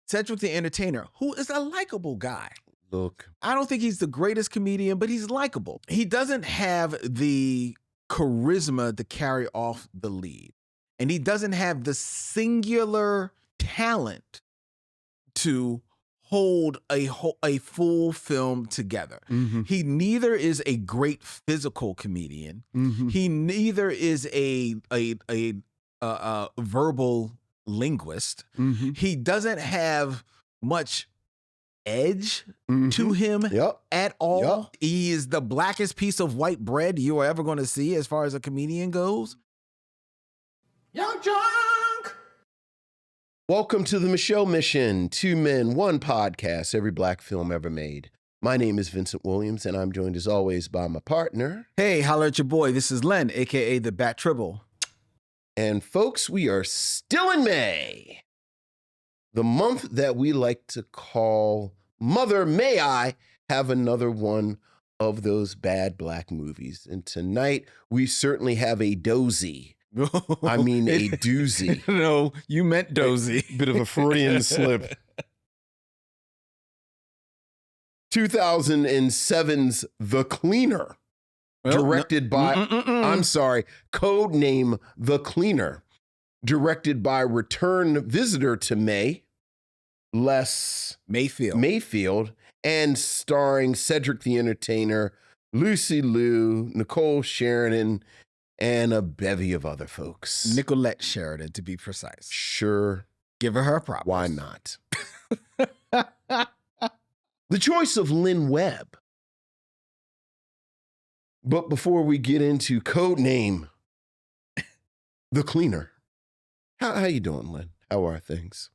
Cedric the Entertainer, who is a likable guy. Look, I don't think he's the greatest comedian, but he's likable. He doesn't have the charisma to carry off the lead. And he doesn't have the singular talent to hold a full film together. Mm-hmm. He neither is a great physical comedian. Mm-hmm. He neither is a verbal linguist. Mm-hmm. He doesn't have much edge Mm-hmm. to him Yep. at all. Yep. He is the blackest piece of white bread you are ever going to see as far as a comedian goes. Young Junk! Welcome to the Micheaux Mission, 2 men, 1 podcast, every black film ever made. My name is Vincent Williams, and I'm joined as always by my partner. Hey, holler at your boy. This is Len, a.k.a. the Bat Tribble. And folks, we are still in May, the month that we like to call Mother May I Have Another One of those bad black movies. And tonight, we certainly have a dozy. I mean, a doozy. No, you meant dozy. Bit of a Freudian slip. 2007's The Cleaner, directed by, I'm sorry, code name The Cleaner, directed by return visitor to May, Les Mayfield, and starring Cedric the Entertainer, Lucy Liu, Nicole Sheridan, and a bevy of other folks. Nicolette Sheridan, to be precise. Sure. Give her props. Why not? The choice of Lynn Webb. But before we get into codename, The Cleaner, how you doing, Lynn? How are things?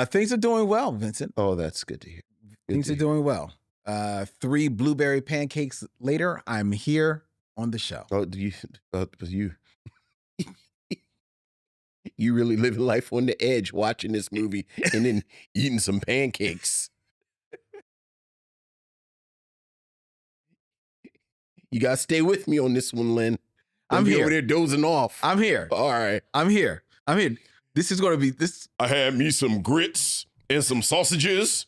Things are doing well, Vincent. Oh, that's good to hear. Things are doing well. 3 blueberry pancakes later, I'm here on the show. Oh, you really living life on the edge watching this movie and then eating some pancakes. You got to stay with me on this one, Lynn. I'm here. Over there dozing off. I'm here. All right. I'm here. This is going to be this. I had me some grits and some sausages,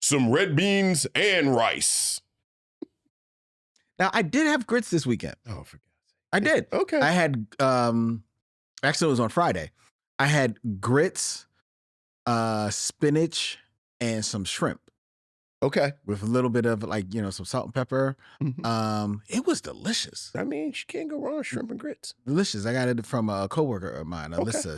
some red beans and rice. Now, I did have grits this weekend. Oh, for God's sake. I did. Okay. I had, actually it was on Friday. I had grits, spinach, and some shrimp. Okay. With a little bit of some salt and pepper. Mm-hmm. It was delicious. I mean, she can't go wrong with shrimp and grits. Delicious. I got it from a coworker of mine, Alyssa.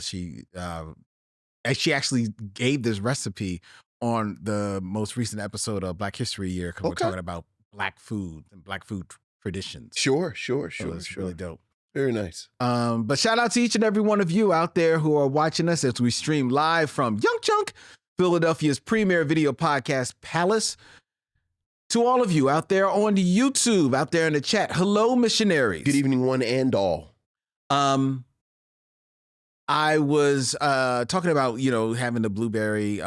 Okay. She actually gave this recipe on the most recent episode of Black History Year because we're talking about black food and black food traditions. Sure. So it's really dope. Very nice. But shout out to each and every one of you out there who are watching us as we stream live from Young Chunk, Philadelphia's premier video podcast palace. To all of you out there on YouTube, out there in the chat, hello, missionaries. Good evening, one and all. I was talking about, having the blueberry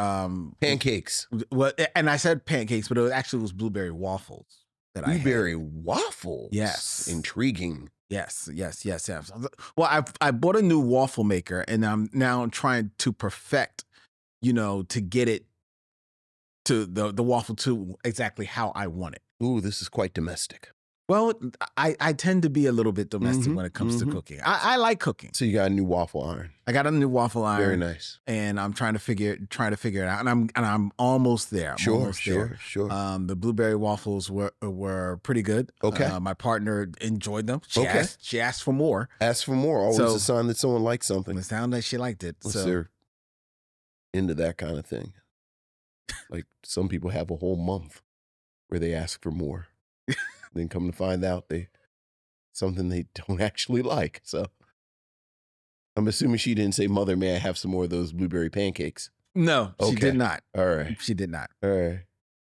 pancakes. Well, and I said pancakes, but it was blueberry waffles that blueberry waffles? Yes. Intriguing. Yes. Well, I bought a new waffle maker, and I'm now trying to perfect, to get it to the waffle to exactly how I want it. Ooh, this is quite domestic. Well, I tend to be a little bit domestic when it comes to cooking. I like cooking. So you got a new waffle iron. I got a new waffle iron. Very nice. And I'm trying to figure it out. And I'm almost there. Sure. The blueberry waffles were pretty good. Okay. My partner enjoyed them. She asked for more. Ask for more. Always a sign that someone likes something. It sounded like she liked it. They're into that kind of thing. Like some people have a whole month where they ask for more. Then come to find out something they don't actually like. So I'm assuming she didn't say, "Mother, may I have some more of those blueberry pancakes?" No, she did not. All right. She did not. All right.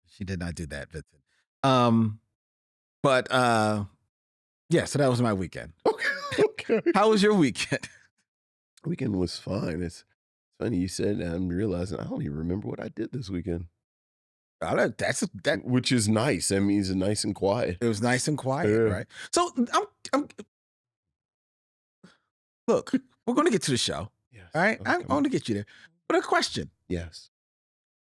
She did not do that, Vincent. But yeah, so that was my weekend. Okay. How was your weekend? Weekend was fine. It's funny you said that. I'm realizing I don't even remember what I did this weekend. Which is nice. That means it's nice and quiet. It was nice and quiet, right? So I'm look, we're going to get to the show. Yes. All right, Okay, I'm going to get you there. But a question. Yes.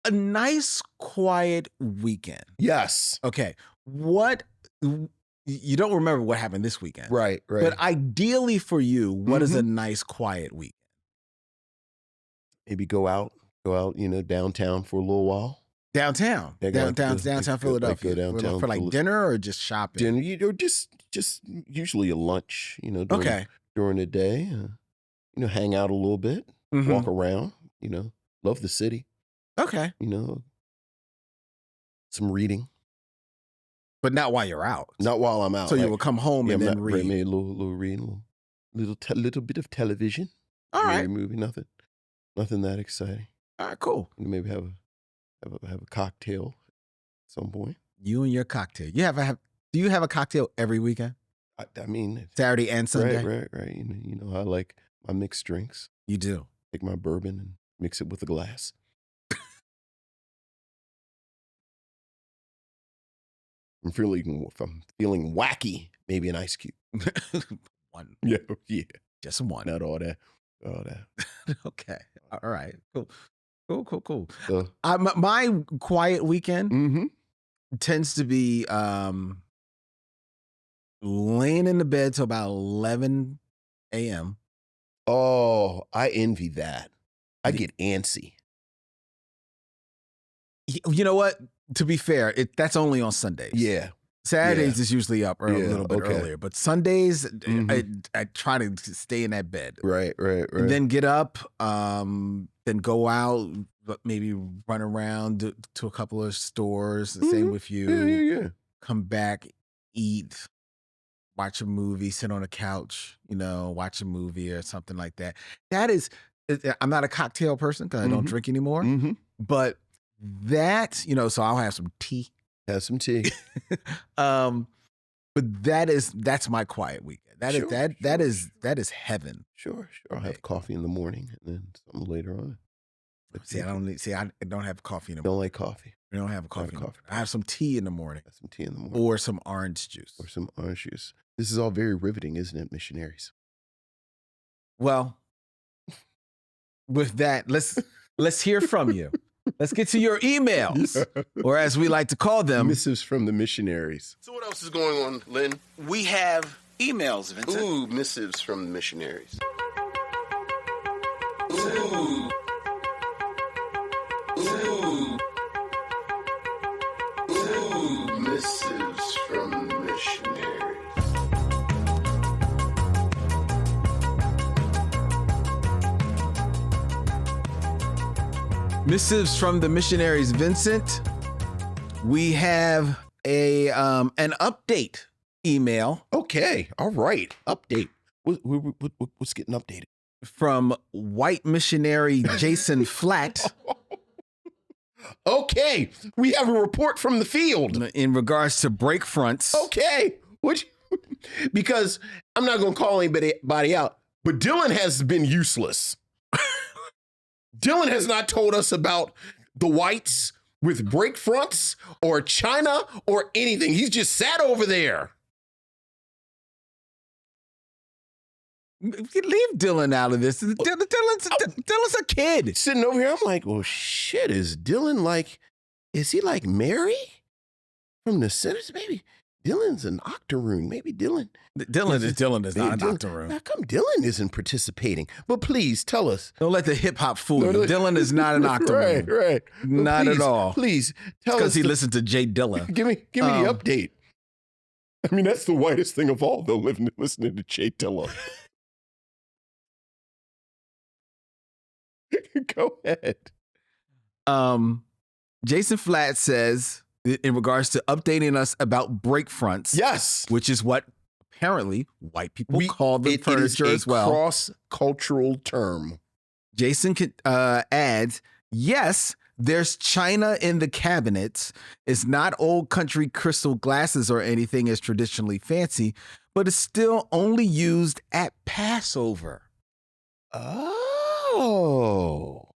A nice, quiet weekend. Yes. Okay. What, you don't remember what happened this weekend. Right. But ideally for you, what is a nice, quiet weekend? Maybe go out, downtown for a little while. Downtown. Downtown Philadelphia. Go downtown for like dinner or just shopping? Dinner, just usually a lunch, during the day. Hang out a little bit, walk around, love the city. Okay. Some reading. But not while you're out. Not while I'm out. So you will come home and then read. Maybe a little reading, little bit of television. All right. Movie, nothing that exciting. All right, cool. Maybe have a cocktail at some point. You and your cocktail. Do you have a cocktail every weekend? I mean, Saturday and Sunday? Right. I like my mixed drinks. You do. Take my bourbon and mix it with a glass. If I'm feeling wacky, maybe an ice cube. One. Yeah. Just one. Not all that. Okay. All right. Cool. So, my quiet weekend tends to be laying in the bed till about 11 a.m. Oh, I envy that. I get antsy. You know what? To be fair, that's only on Sundays. Yeah. Saturdays is usually up a little bit earlier, but Sundays I try to stay in that bed. Right. And then get up, then go out, maybe run around to a couple of stores. Same with you. Yeah. Come back, eat, watch a movie, sit on a couch, watch a movie or something like that. That is, I'm not a cocktail person because I don't drink anymore, but that, so I'll have some tea. Have some tea. But that's my quiet weekend. That is heaven. Sure. I'll have coffee in the morning and then something later on. I don't have coffee in the morning. Don't like coffee. I don't have a coffee. I have some tea in the morning. Or some orange juice. This is all very riveting, isn't it, missionaries? Well, with that, let's hear from you. Let's get to your emails, or as we like to call them, missives from the missionaries. So what else is going on, Lynn? We have emails, Vincent. Ooh, missives from the missionaries. Missives from the missionaries. Missives from the missionaries, Vincent. We have an update email. Okay, all right. Update. What's getting updated? From white missionary Jason Flatt. Okay, we have a report from the field. In regards to Breakfronts. Okay, because I'm not going to call anybody out, but Dylan has been useless. Dylan has not told us about the whites with Breakfronts or China or anything. He's just sat over there. Leave Dylan out of this. Dylan's a kid. Sitting over here, I'm like, well, shit, is he like Mary from the Sinners? Maybe Dylan's an octoroon. Maybe Dylan is not an octoroon. How come Dylan isn't participating? But please tell us. Don't let the hip hop fool you. Dylan is not an octoroon. Right. Not at all. Please tell us. Because he listened to Jay Dilla. Give me the update. I mean, that's the whitest thing of all, though, listening to Jay Dilla. Go ahead. Jason Flatt says, in regards to updating us about breakfronts, yes, which is what apparently white people call the furniture as well. Cross-cultural term. Jason adds, yes, there's china in the cabinets. It's not old country crystal glasses or anything as traditionally fancy, but it's still only used at Passover. Oh,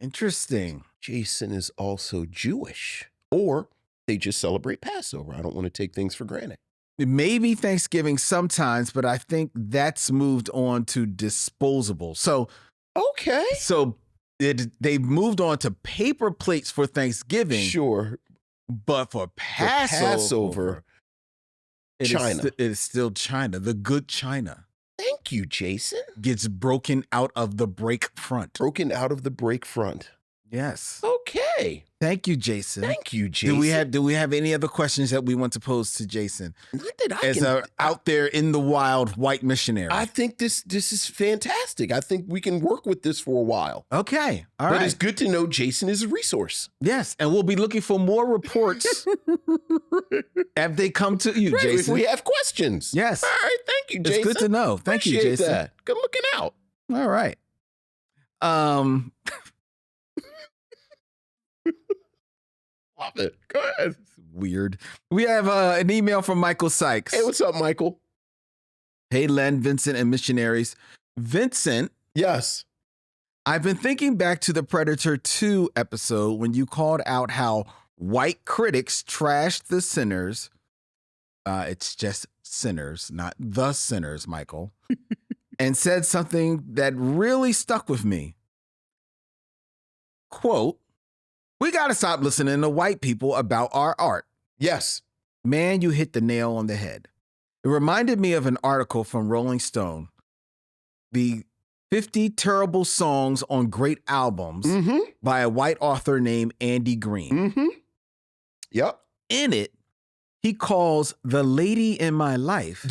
interesting. Jason is also Jewish, or they just celebrate Passover. I don't want to take things for granted. Maybe Thanksgiving sometimes, but I think that's moved on to disposable. So, okay. So They moved on to paper plates for Thanksgiving. Sure. But for Passover, China. It is still China. The good China. Thank you, Jason. Gets broken out of the breakfront. Broken out of the breakfront. Yes. Okay. Thank you, Jason. Thank you, Jason. Do we have any other questions that we want to pose to Jason? Not that I as can. Out there in the wild white missionary. I think this is fantastic. I think we can work with this for a while. Okay. All right. But it's good to know Jason is a resource. Yes. And we'll be looking for more reports if they come to you, Jason. If we have questions. Yes. All right. Thank you, Jason. It's good to know. Thank you, Jason. That. Good looking out. All right. Love it. Go ahead. It's weird. We have an email from Michael Sykes. Hey, what's up, Michael? Hey, Len, Vincent, and missionaries. Vincent. Yes. I've been thinking back to the Predator 2 episode when you called out how white critics trashed the sinners. It's just sinners, not the sinners, Michael. And said something that really stuck with me. Quote, "We got to stop listening to white people about our art." Yes. Man, you hit the nail on the head. It reminded me of an article from Rolling Stone, the 50 terrible songs on great albums by a white author named Andy Green. Yep. In it, he calls "The Lady in My Life"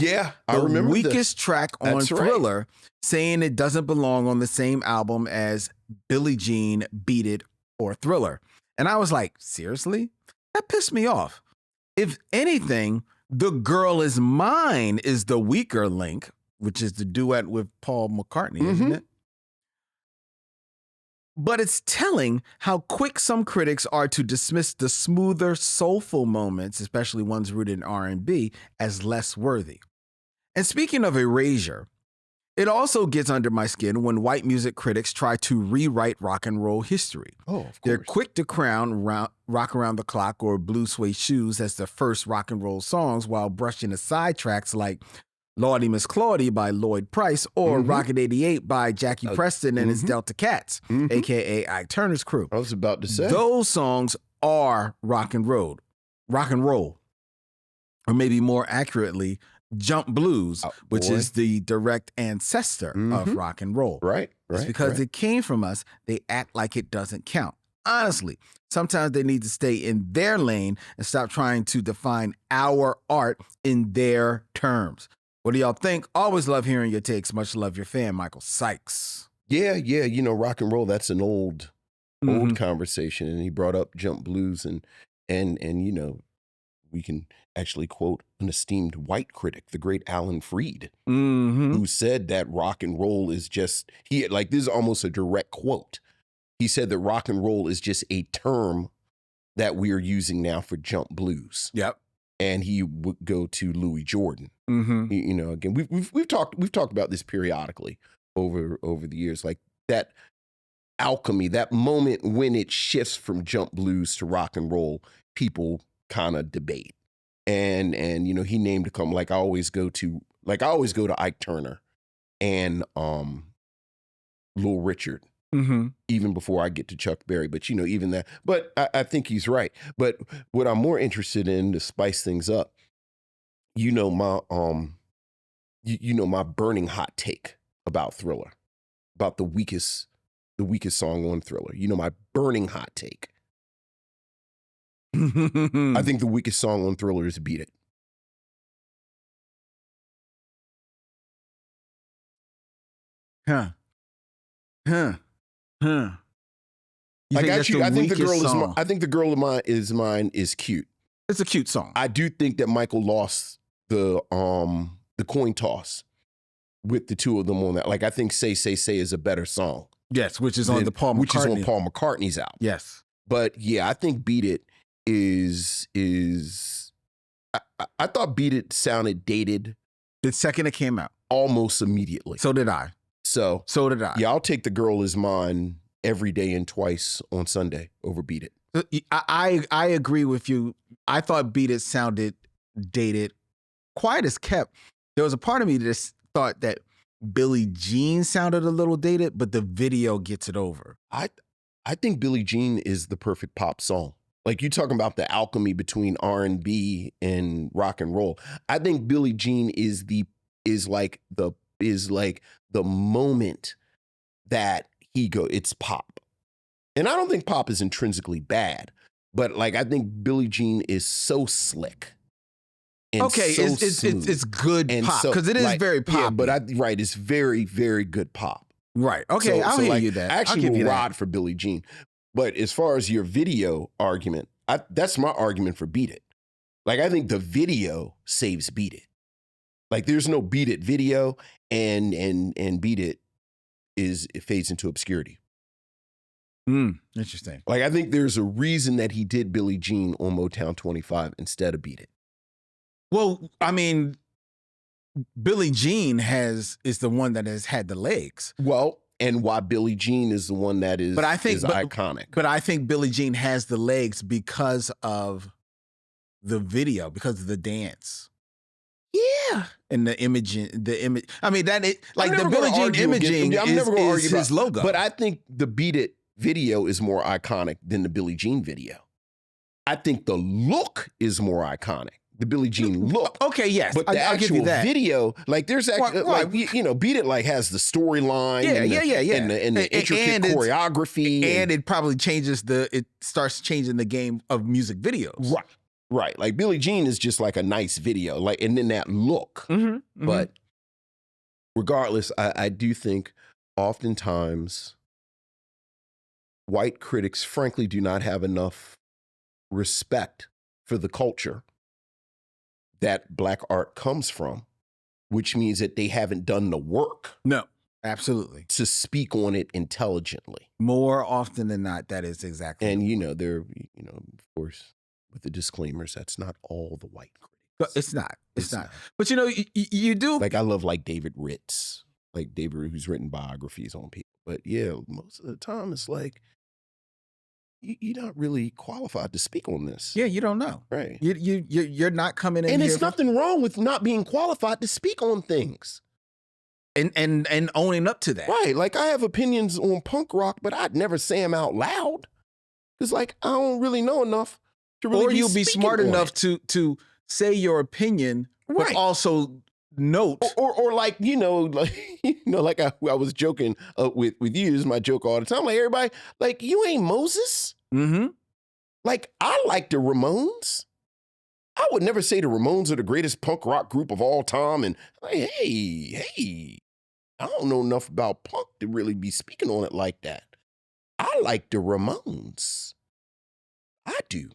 I remember the weakest track on That's Thriller, right. saying it doesn't belong on the same album as Billie Jean, Beat It, or Thriller. And I was like, seriously? That pissed me off. If anything, "The Girl Is Mine" is the weaker link, which is the duet with Paul McCartney, isn't it? But it's telling how quick some critics are to dismiss the smoother, soulful moments, especially ones rooted in R&B, as less worthy. And speaking of erasure, it also gets under my skin when white music critics try to rewrite rock and roll history. Oh, of course. They're quick to crown Rock Around the Clock or Blue Suede Shoes as the first rock and roll songs while brushing aside tracks like Lordy Miss Claudie by Lloyd Price or Rocket 88 by Jackie Preston and his Delta Cats, a.k.a. Ike Turner's crew. I was about to say. Those songs are rock and roll, or maybe more accurately, jump blues, which is the direct ancestor of rock and roll. Right. It's because it came from us, they act like it doesn't count. Honestly, sometimes they need to stay in their lane and stop trying to define our art in their terms. What do y'all think? Always love hearing your takes. Much love, your fan, Michael Sykes. Yeah. You know, rock and roll, that's an old conversation. And he brought up jump blues and you know, we can actually quote an esteemed white critic, the great Alan Freed, who said that rock and roll is just, this is almost a direct quote. He said that rock and roll is just a term that we are using now for jump blues. Yep. And he would go to Louis Jordan. You know, again, we've talked about this periodically over the years, like that alchemy, that moment when it shifts from jump blues to rock and roll, people kind of debate. And you know, he named a couple, like I always go to Ike Turner and Lil Richard. Even before I get to Chuck Berry, but you know, even that, but I think he's right. But what I'm more interested in to spice things up, you know, my my burning hot take about Thriller, about the weakest song on Thriller. You know, my burning hot take. I think the weakest song on Thriller is Beat It. I got you. I think the girl is mine is cute. It's a cute song. I do think that Michael lost the coin toss with the two of them on that. Like I think Say is a better song. Yes, which is on Paul McCartney's album. Yes. But yeah, I think Beat It is I thought Beat It sounded dated the second it came out. Almost immediately. So did I. So did I. Yeah, I'll take The Girl Is Mine every day and twice on Sunday over Beat It. I agree with you. I thought Beat It sounded dated. Quiet as Kept. There was a part of me that thought that Billie Jean sounded a little dated, but the video gets it over. I think Billie Jean is the perfect pop song. Like you talking about the alchemy between R&B and rock and roll. I think Billie Jean is like the moment that it's pop. And I don't think pop is intrinsically bad, but like I think Billie Jean is so slick. Okay, so it's good pop because it is like, very pop. Yeah, but it's very, very good pop. Right. Okay, I'll hear you that. I actually will ride for Billie Jean. But as far as your video argument, that's my argument for Beat It. Like I think the video saves Beat It. Like there's no Beat It video and Beat It fades into obscurity. Interesting. Like I think there's a reason that he did Billie Jean on Motown 25 instead of Beat It. Well, I mean, Billie Jean is the one that has had the legs. Well, and why Billie Jean is the one that is iconic. But I think Billie Jean has the legs because of the video, because of the dance. Yeah. And the image. I mean, the Billie Jean imaging is his logo. But I think the Beat It video is more iconic than the Billie Jean video. I think the look is more iconic. The Billie Jean look. Okay, yes. But the actual video, like there's actually, Beat It like has the storyline and the intricate choreography. And it probably it starts changing the game of music videos. Right. Like Billie Jean is just like a nice video, like, and then that look. But regardless, I do think oftentimes white critics, frankly, do not have enough respect for the culture that Black art comes from, which means that they haven't done the work. No, absolutely. To speak on it intelligently. More often than not, that is exactly. And, they're, of course, with the disclaimers, that's not all the white critics. But it's not. It's not. But, you do. Like, I love, like, David Ritz, like David, who's written biographies on people. But, yeah, most of the time, it's like, you're not really qualified to speak on this. Yeah, you don't know. Right. You're not coming in and here. It's nothing wrong with not being qualified to speak on things. And owning up to that. Right. Like I have opinions on punk rock, but I'd never say them out loud. Because like I don't really know enough to really. Or you'll be smart enough to say your opinion, but also note. Or like, like I was joking with you. This is my joke all the time. Like everybody, like you ain't Moses. Mm-hmm. Like I like the Ramones. I would never say the Ramones are the greatest punk rock group of all time. And like, hey, I don't know enough about punk to really be speaking on it like that. I like the Ramones. I do,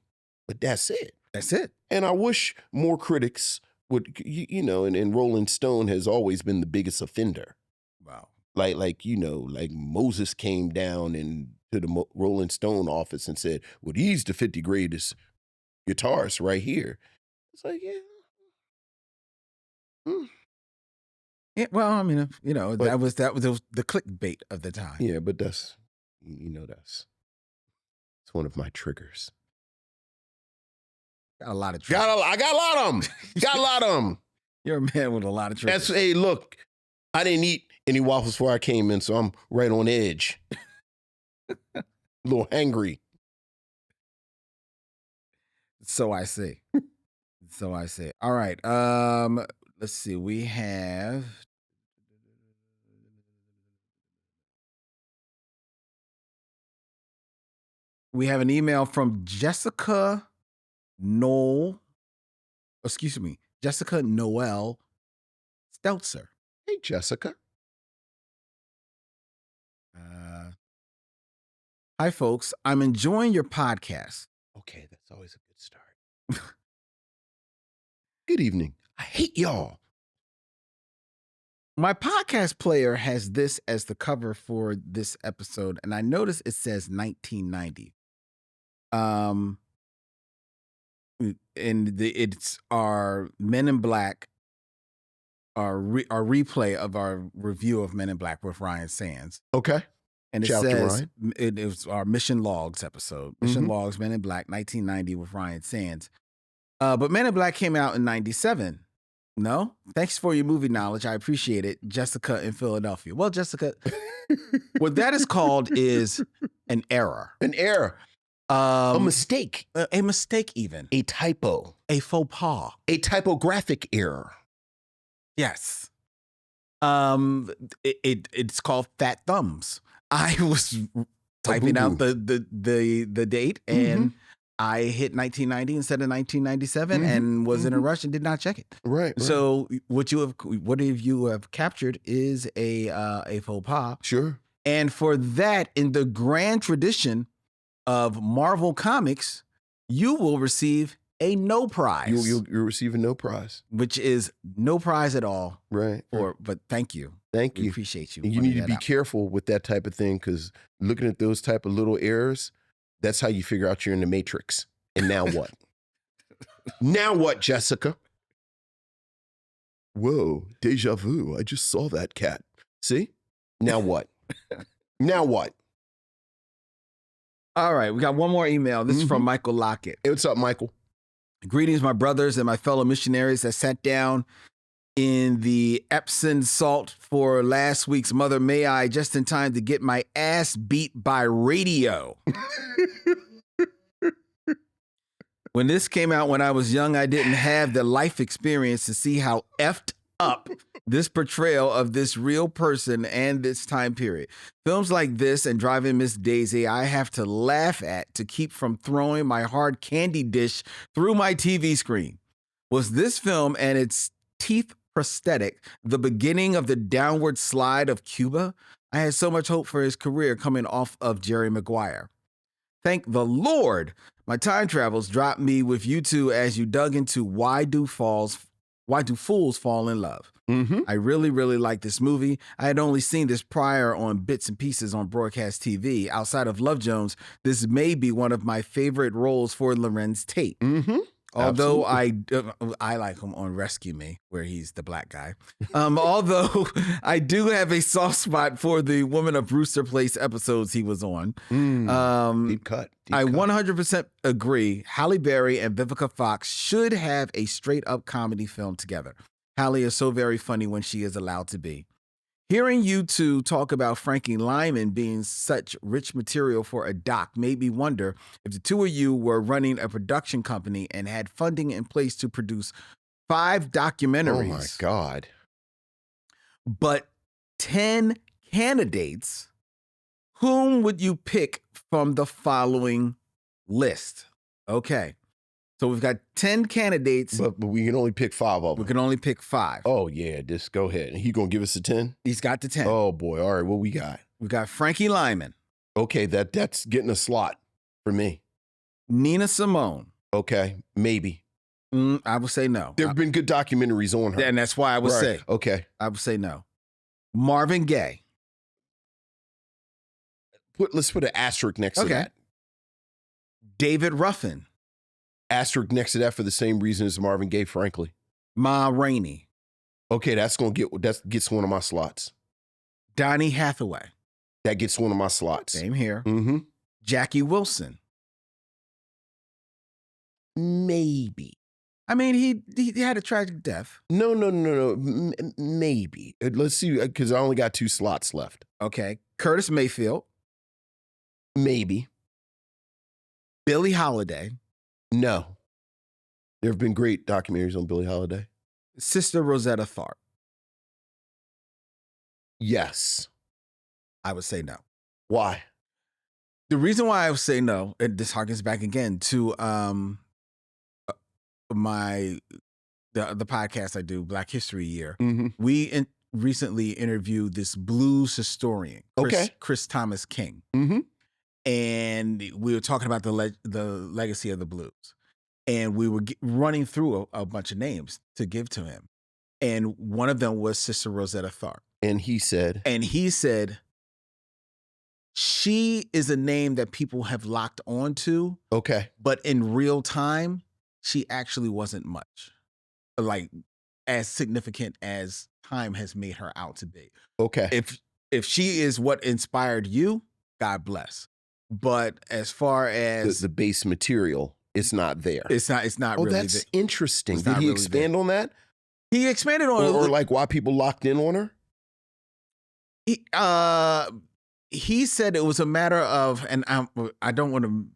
but that's it. That's it. And I wish more critics would, and Rolling Stone has always been the biggest offender. Wow. Like Moses came down to the Rolling Stone office and said, well, these the 50 greatest guitarists right here. It's like, yeah. Yeah, well, I mean, but, that was the clickbait of the time. Yeah, but that's it's one of my triggers. Got a lot of triggers. I got a lot of them. Got a lot of them. You're a man with a lot of triggers. Hey, look, I didn't eat any waffles before I came in, so I'm right on edge. A little hangry. So I see. All right. Let's see. We have an email from Jessica Noel Stelzer. Hey, Jessica. Hi, folks. I'm enjoying your podcast. Okay, that's always a good start. Good evening. I hate y'all. My podcast player has this as the cover for this episode, and I noticed it says 1990. And it's our Men in Black, our replay of our review of Men in Black with Ryan Sands. Okay. And it says it was our Mission Logs episode. Mission Logs, Men in Black, 1990 with Ryan Sands. But Men in Black came out in 97 No? Thanks for your movie knowledge. I appreciate it. Jessica in Philadelphia. Well, Jessica, what that is called is an error. An error. A mistake. A mistake even. A typo. A faux pas. A typographic error. Yes. It's called fat thumbs. I was typing out the date and I hit 1990 instead of 1997 and was in a rush and did not check it. Right. So what you have captured is a faux pas. Sure. And for that, in the grand tradition of Marvel Comics, you will receive a no prize. You're receiving no prize, which is no prize at all. Right. But thank you. Thank We you. appreciate you. And you need to be careful with that type of thing, because looking at those type of little errors, that's how you figure out you're in the Matrix. And now what? Now what, Jessica? Whoa, deja vu. I just saw that cat. See? Now what? Now what? All right, we got one more email. This is from Michael Lockett. Hey, what's up, Michael? Greetings, my brothers and my fellow missionaries that sat down in the Epsom salt for last week's Mother May I just in time to get my ass beat by radio. When this came out when I was young, I didn't have the life experience to see how effed up this portrayal of this real person and this time period. Films like this and Driving Miss Daisy, I have to laugh at to keep from throwing my hard candy dish through my TV screen. Was this film and its teeth prosthetic the beginning of the downward slide of Cuba? I had so much hope for his career coming off of Jerry Maguire. Thank the Lord, my time travels dropped me with you two as you dug into Why Do Fools Fall in Love? I really, really like this movie. I had only seen this prior on bits and pieces on broadcast TV. Outside of Love Jones, this may be one of my favorite roles for Lorenz Tate. Although I like him on Rescue Me, where he's the black guy. Although I do have a soft spot for the Woman of Brewster Place episodes he was on. Deep cut. I 100% agree. Halle Berry and Vivica Fox should have a straight-up comedy film together. Halle is so very funny when she is allowed to be. Hearing you two talk about Frankie Lyman being such rich material for a doc made me wonder if the two of you were running a production company and had funding in place to produce 5 documentaries. Oh my God. But 10 candidates, whom would you pick from the following list? Okay. So we've got 10 candidates. But we can only pick 5 of them. We can only pick 5. Oh, yeah. Just go ahead. He going to give us a 10? He's got the 10. Oh, boy. All right. What we got? We got Frankie Lyman. Okay. That's getting a slot for me. Nina Simone. Okay. Maybe. I would say no. There have been good documentaries on her. And that's why I would say. Okay. I would say no. Marvin Gaye. Let's put an asterisk next to that. David Ruffin. Asterisk next to that for the same reason as Marvin Gaye, frankly. Ma Rainey. Okay, that gets one of my slots. Donny Hathaway. That gets one of my slots. Same here. Mm-hmm. Jackie Wilson. Maybe. I mean, he had a tragic death. No. Maybe. Let's see, because I only got 2 slots left. Okay. Curtis Mayfield. Maybe. Billie Holiday. No. There have been great documentaries on Billie Holiday. Sister Rosetta Tharpe. Yes. I would say no. Why? The reason why I would say no, and this harkens back again to the podcast I do, Black History Year. We recently interviewed this blues historian, Chris Thomas King. And we were talking about the legacy of the blues. And we were running through a bunch of names to give to him. And one of them was Sister Rosetta Tharpe. And he said, she is a name that people have locked onto. Okay. But in real time, she actually wasn't much like as significant as time has made her out to be. Okay. If she is what inspired you, God bless. But as far as the base material, it's not there. It's not really that's interesting. Did he really expand on that? He expanded on or like why people locked in on her. He said it was a matter of, and I don't want to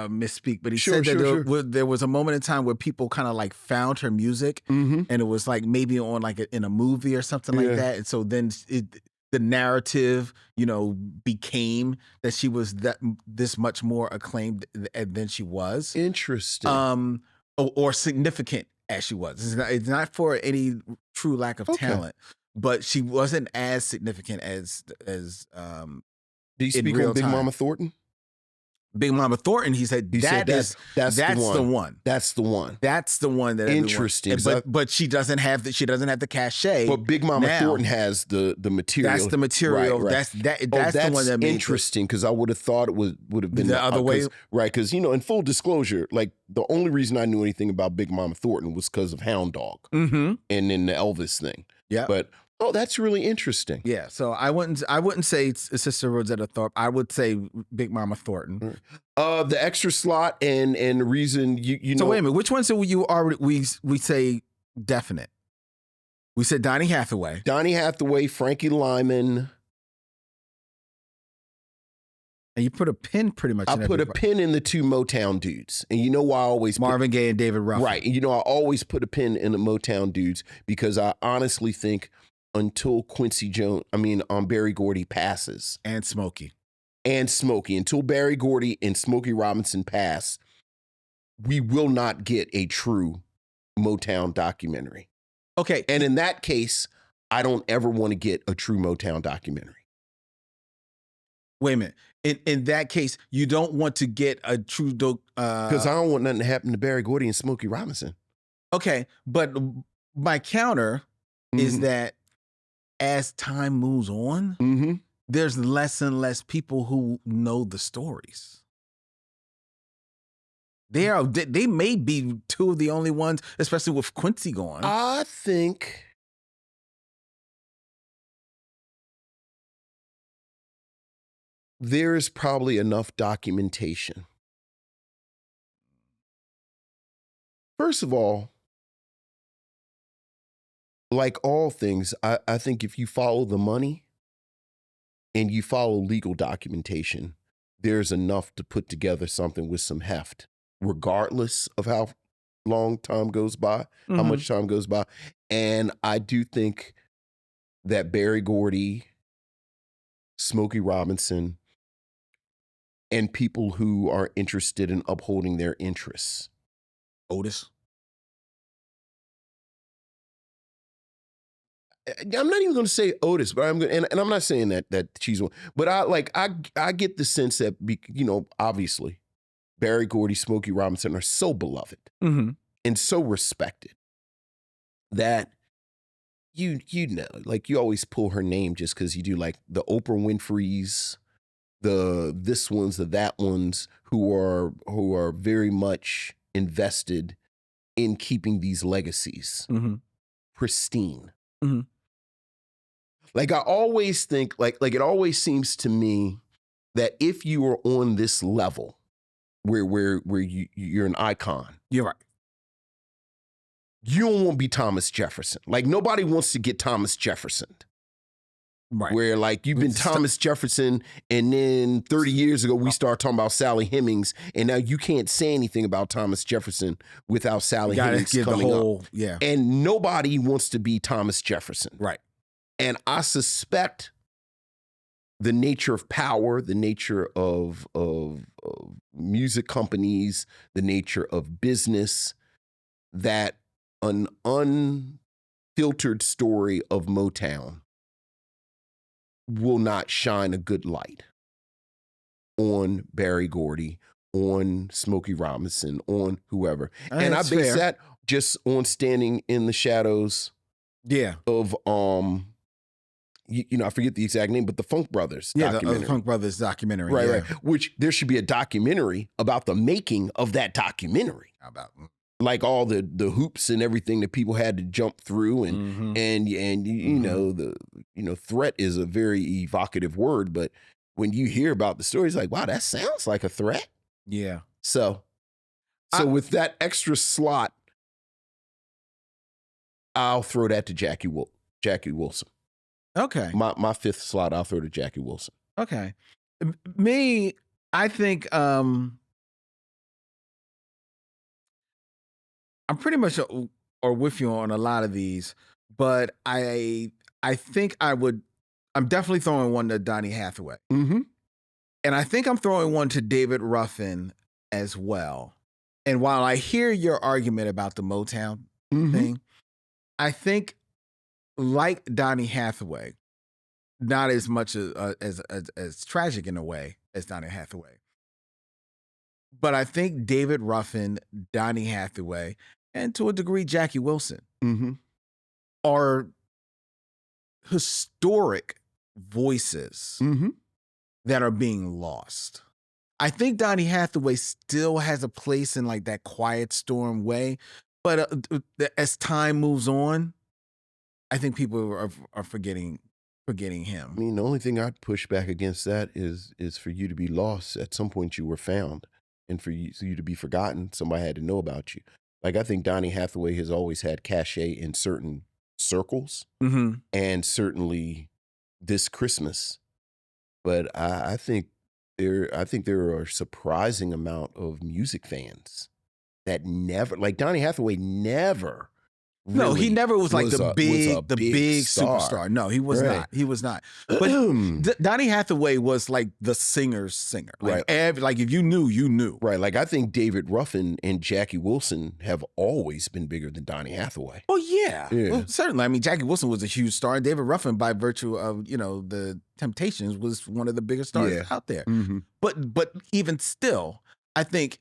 misspeak, but he said that there was a moment in time where people kind of like found her music, and it was like maybe on like in a movie or something like that, and so then the narrative, became that she was this much more acclaimed than she was. Interesting. Or significant as she was. It's not for any true lack of talent, but she wasn't as significant as Do you speak on Big Mama Thornton? Big Mama Thornton, he said that's the one. That's the one. That's the one that interesting. But she doesn't have the cachet. But Big Mama Thornton has the material. That's the material. Right. That's the one that made interesting, because I would have thought it would have been the other way. Right, because in full disclosure, like the only reason I knew anything about Big Mama Thornton was because of Hound Dog and then the Elvis thing. Yeah. But that's really interesting. Yeah, so I wouldn't say Sister Rosetta Tharpe. I would say Big Mama Thornton. The extra slot and reason you know. So wait a minute, which ones did you already we say definite? We said Donny Hathaway, Frankie Lyman. And you put a pin pretty much. I put a pin in the two Motown dudes, and why I always Marvin Gaye and David Ruffin. Right, and I always put a pin in the Motown dudes because I honestly think until Berry Gordy passes. And Smokey. Until Berry Gordy and Smokey Robinson pass, we will not get a true Motown documentary. Okay. And in that case, I don't ever want to get a true Motown documentary. Wait a minute. In that case, you don't want to get a true because I don't want nothing to happen to Berry Gordy and Smokey Robinson. Okay, but my counter is that as time moves on, there's less and less people who know the stories. They may be two of the only ones, especially with Quincy gone. I think there is probably enough documentation. First of all, like all things, I think if you follow the money and you follow legal documentation, there's enough to put together something with some heft, regardless of how long time goes by, how much time goes by. And I do think that Berry Gordy, Smokey Robinson, and people who are interested in upholding their interests. Otis. I'm not even going to say Otis, but I'm going, and I'm not saying that she's one, but I get the sense that obviously Berry Gordy, Smokey Robinson are so beloved and so respected that you always pull her name just because you do like the Oprah Winfrey's, the this ones, the that ones who are very much invested in keeping these legacies pristine. Like I always think, like it always seems to me that if you are on this level where you're an icon, you're right. You don't want to be Thomas Jefferson. Like nobody wants to get Thomas Jefferson. Right. Where like you've been Thomas Jefferson, and then 30 years ago we started talking about Sally Hemings, and now you can't say anything about Thomas Jefferson without Sally Hemings coming up. Yeah. And nobody wants to be Thomas Jefferson. Right. And I suspect the nature of power, the nature of music companies, the nature of business, that an unfiltered story of Motown will not shine a good light on Berry Gordy, on Smokey Robinson, on whoever. And I base that just on standing in the shadows of I forget the exact name, but the Funk Brothers documentary. The Funk Brothers documentary. Right. Which there should be a documentary about the making of that documentary. How about like all the hoops and everything that people had to jump through, and threat is a very evocative word, but when you hear about the story, it's like, wow, that sounds like a threat. Yeah. So with that extra slot, I'll throw that to Jackie Wilson. Okay. My fifth slot, I'll throw to Jackie Wilson. Okay. Me, I think I'm pretty much or with you on a lot of these, but I think I'm definitely throwing one to Donny Hathaway. Mm-hmm. And I think I'm throwing one to David Ruffin as well. And while I hear your argument about the Motown thing, I think like Donny Hathaway, not as much as tragic in a way as Donny Hathaway, but I think David Ruffin, Donny Hathaway, and to a degree Jackie Wilson are historic voices that are being lost. I think Donny Hathaway still has a place in like that Quiet Storm way, but as time moves on, I think people are forgetting him. I mean, the only thing I'd push back against that is for you to be lost. At some point you were found, and for you to be forgotten, somebody had to know about you. Like, I think Donny Hathaway has always had cachet in certain circles, and certainly this Christmas. But I think there are a surprising amount of music fans that never, like Donny Hathaway never. No, he never was like the big superstar. No, he was not. He was not. But Donny Hathaway was like the singer's singer. Like, like if you knew, you knew. Right. Like, I think David Ruffin and Jackie Wilson have always been bigger than Donny Hathaway. Oh, yeah. Well, certainly. I mean, Jackie Wilson was a huge star. And David Ruffin, by virtue of, the Temptations, was one of the biggest stars out there. But even still, I think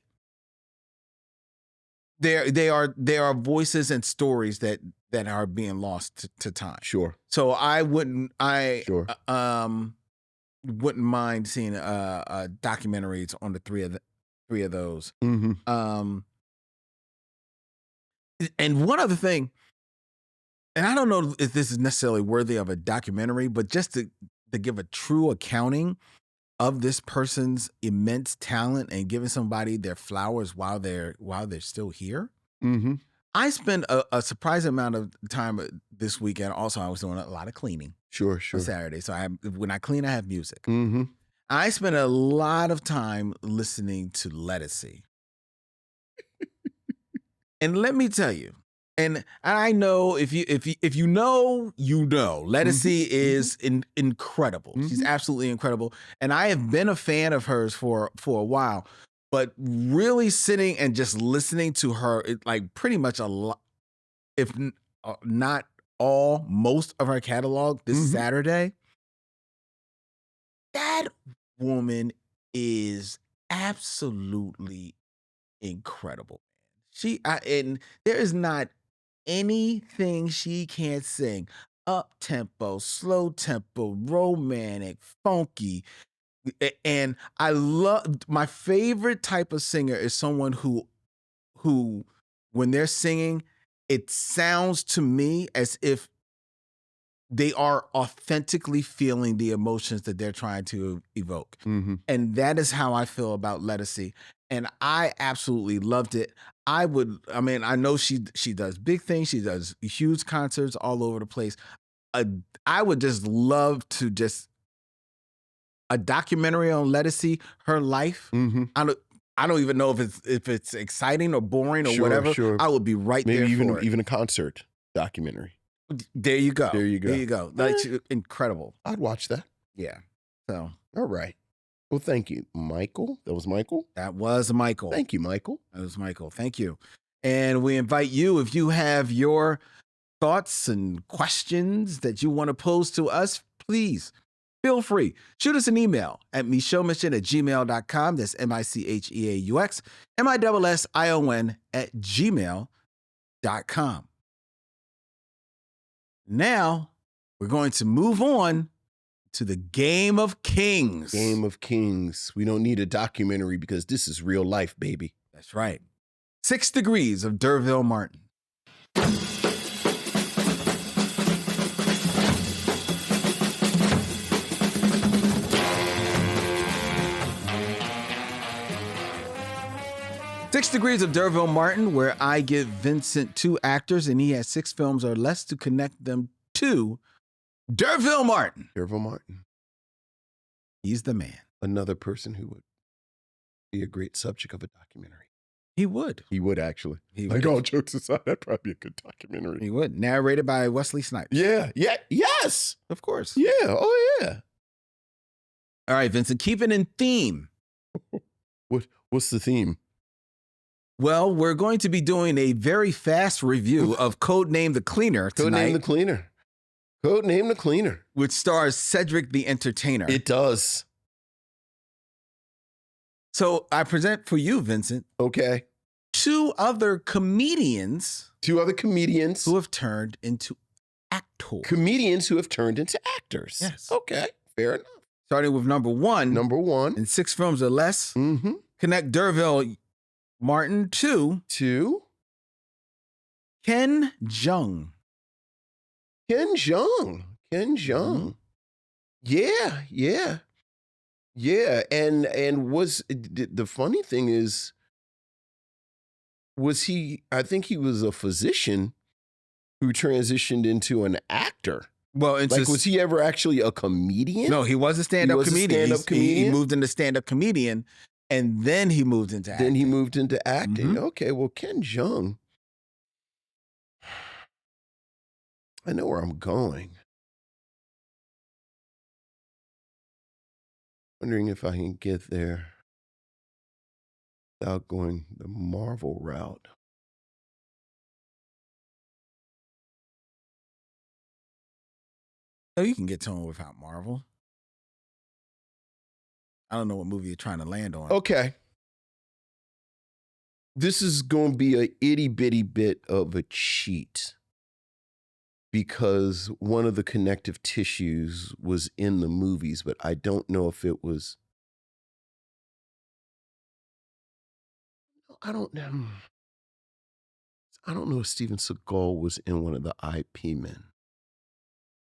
there are voices and stories that are being lost to time. Sure. So I wouldn't mind seeing documentaries on the three of those. And one other thing, and I don't know if this is necessarily worthy of a documentary, but just to give a true accounting of this person's immense talent and giving somebody their flowers while they're still here. I spent a surprising amount of time this weekend. Also, I was doing a lot of cleaning. Sure. On Saturday. So when I clean, I have music. I spent a lot of time listening to Ledisi. And let me tell you, and I know if you know, you know, Ledisi is incredible. She's absolutely incredible. And I have been a fan of hers for a while, but really sitting and just listening to her, like pretty much a lot, if not all, most of her catalog this Saturday, that woman is absolutely incredible. And there is not anything she can't sing. Up tempo, slow tempo, romantic, funky. And I love, my favorite type of singer is someone who when they're singing, it sounds to me as if they are authentically feeling the emotions that they're trying to evoke. And that is how I feel about Ledisi. And I absolutely loved it. I know she does big things. She does huge concerts all over the place. I would just love to a documentary on Ledisi, her life. I don't even know if it's exciting or boring or whatever. Sure. I would be right there. Maybe even a concert documentary. There you go. That's incredible. I'd watch that. Yeah. So all right. Well, thank you, Michael. That was Michael? That was Michael. Thank you, Michael. That was Michael. Thank you. And we invite you, if you have your thoughts and questions that you want to pose to us, please feel free. Shoot us an email at micheauxmission@gmail.com. That's MICHEAUX, MISSION@gmail.com. Now, we're going to move on to the Game of Kings. Game of Kings. We don't need a documentary because this is real life, baby. That's right. 6 Degrees of D'Urville Martin. 6 Degrees of D'Urville Martin, where I give Vincent 2 actors and he has 6 films or less to connect them to D'Urville Martin. D'Urville Martin. He's the man. Another person who would be a great subject of a documentary. He would. He would actually. He like, would. all jokes aside, that'd probably be a good documentary. He would. Narrated by Wesley Snipes. Yeah. Yes. Of course. Yeah. Oh, yeah. All right, Vincent, keeping in theme. What's the theme? Well, we're going to be doing a very fast review of Codename the Cleaner tonight. Codename the Cleaner. Codename the Cleaner. Which stars Cedric the Entertainer. It does. So I present for you, Vincent. Okay. 2 other comedians. 2 other comedians. Who have turned into actors. Comedians who have turned into actors. Yes. Okay. Fair enough. Starting with number 1. Number 1. In 6 films or less. Mm-hmm. Connect D'Urville Martin to Ken Jeong. Ken Jeong. Mm-hmm. Yeah. And was the funny thing is, I think he was a physician who transitioned into an actor. Well, was he ever actually a comedian? No, he was a stand-up comedian. He moved into stand-up comedian, and then he moved into acting. Mm-hmm. Okay, well, Ken Jeong. I know where I'm going. Wondering if I can get there without going the Marvel route. Oh, you can get to him without Marvel. I don't know what movie you're trying to land on. Okay. This is going to be a itty bitty bit of a cheat because one of the connective tissues was in the movies, but I don't know if it was. I don't know. I don't know if Steven Seagal was in one of the IP men.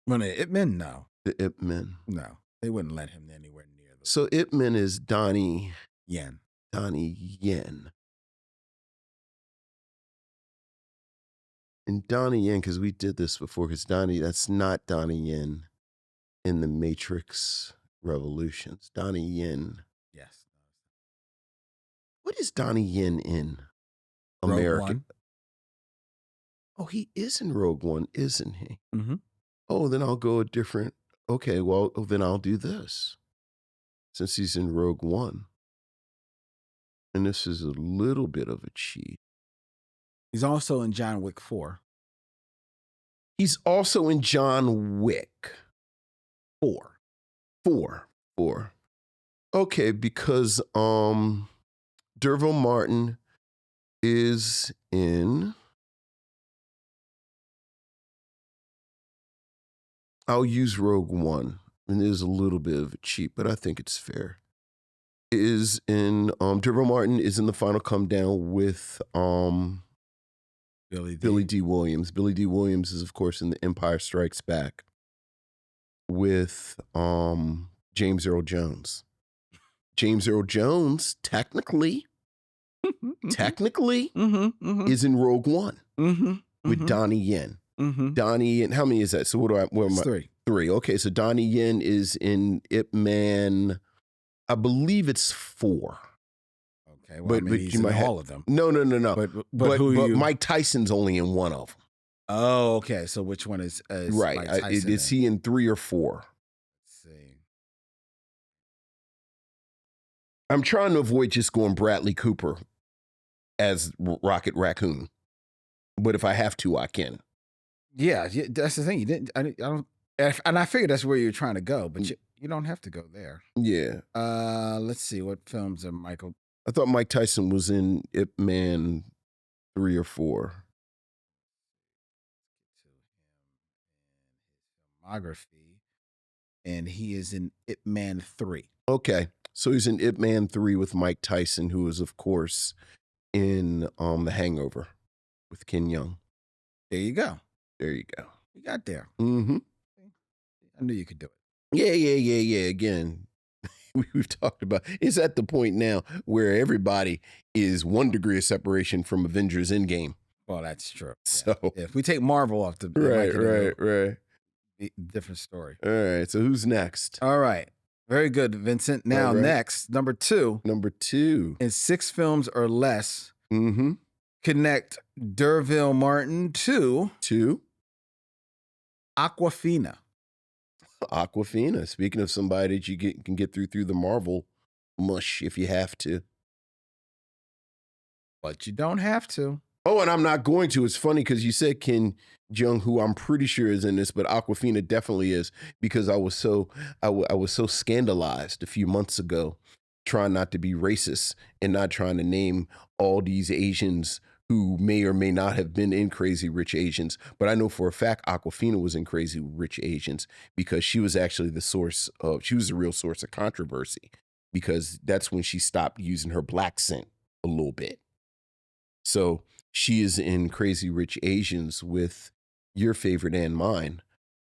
One of the Ip Men? No. The Ip Men. No. They wouldn't let him anywhere near them. So Ip Men is Donny Yen. Donnie Yen. And Donnie Yen, because we did this before, because that's not Donnie Yen in the Matrix Revolutions. Donnie Yen. Yes. What is Donnie Yen in Rogue America? One. Oh, he is in Rogue One, isn't he? Mm-hmm. Oh, then I'll go a different. Okay, well, then I'll do this. Since he's in Rogue One. And this is a little bit of a cheat. He's also in John Wick 4. He's also in John Wick 4. 4. Okay, because D'Urville Martin is in. I'll use Rogue One. And it is a little bit of a cheat, but I think it's fair. Is in D'Urville Martin is in the final come down with Billy D. Williams. Billy D. Williams is, of course, in The Empire Strikes Back with James Earl Jones. James Earl Jones, technically, is in Rogue One with Donnie Yen. Donnie Yen, how many is that? So what am I? 3. 3. Okay, so Donnie Yen is in Ip Man. I believe it's 4. Okay, well, but he's in all of them. No. But Mike Tyson's only in one of them. Oh, okay. So which one is right? Mike Tyson is he in 3 or 4? Let's see. I'm trying to avoid just going Bradley Cooper as Rocket Raccoon, but if I have to, I can. Yeah, that's the thing. You didn't. I don't. And I figured that's where you're trying to go, but you don't have to go there. Yeah. Let's see. What films are Michael? I thought Mike Tyson was in Ip Man 3 or 4. Filmography, and he is in Ip Man 3. Okay, so he's in Ip Man 3 with Mike Tyson, who is, of course, in The Hangover with Ken Jeong. There you go. You got there. Mm-hmm. I knew you could do it. Yeah. Again, we've talked about, it's at the point now where everybody is 1 degree of separation from Avengers Endgame. Well, that's true. So Yeah, if we take Marvel off the right. different story. All right. So who's next? All right. Very good, Vincent. Now, next, number 2. Number 2. In 6 films or less, Mm-hmm. connect D'Urville Martin to Awkwafina. Awkwafina. Speaking of somebody that you can get through the Marvel mush if you have to. But you don't have to. Oh, and I'm not going to. It's funny because you said Ken Jeong, who I'm pretty sure is in this, but Awkwafina definitely is, because I was so scandalized a few months ago, trying not to be racist and not trying to name all these Asians who may or may not have been in Crazy Rich Asians. But I know for a fact Awkwafina was in Crazy Rich Asians because she was actually she was the real source of controversy, because that's when she stopped using her black scent a little bit. So she is in Crazy Rich Asians with your favorite and mine,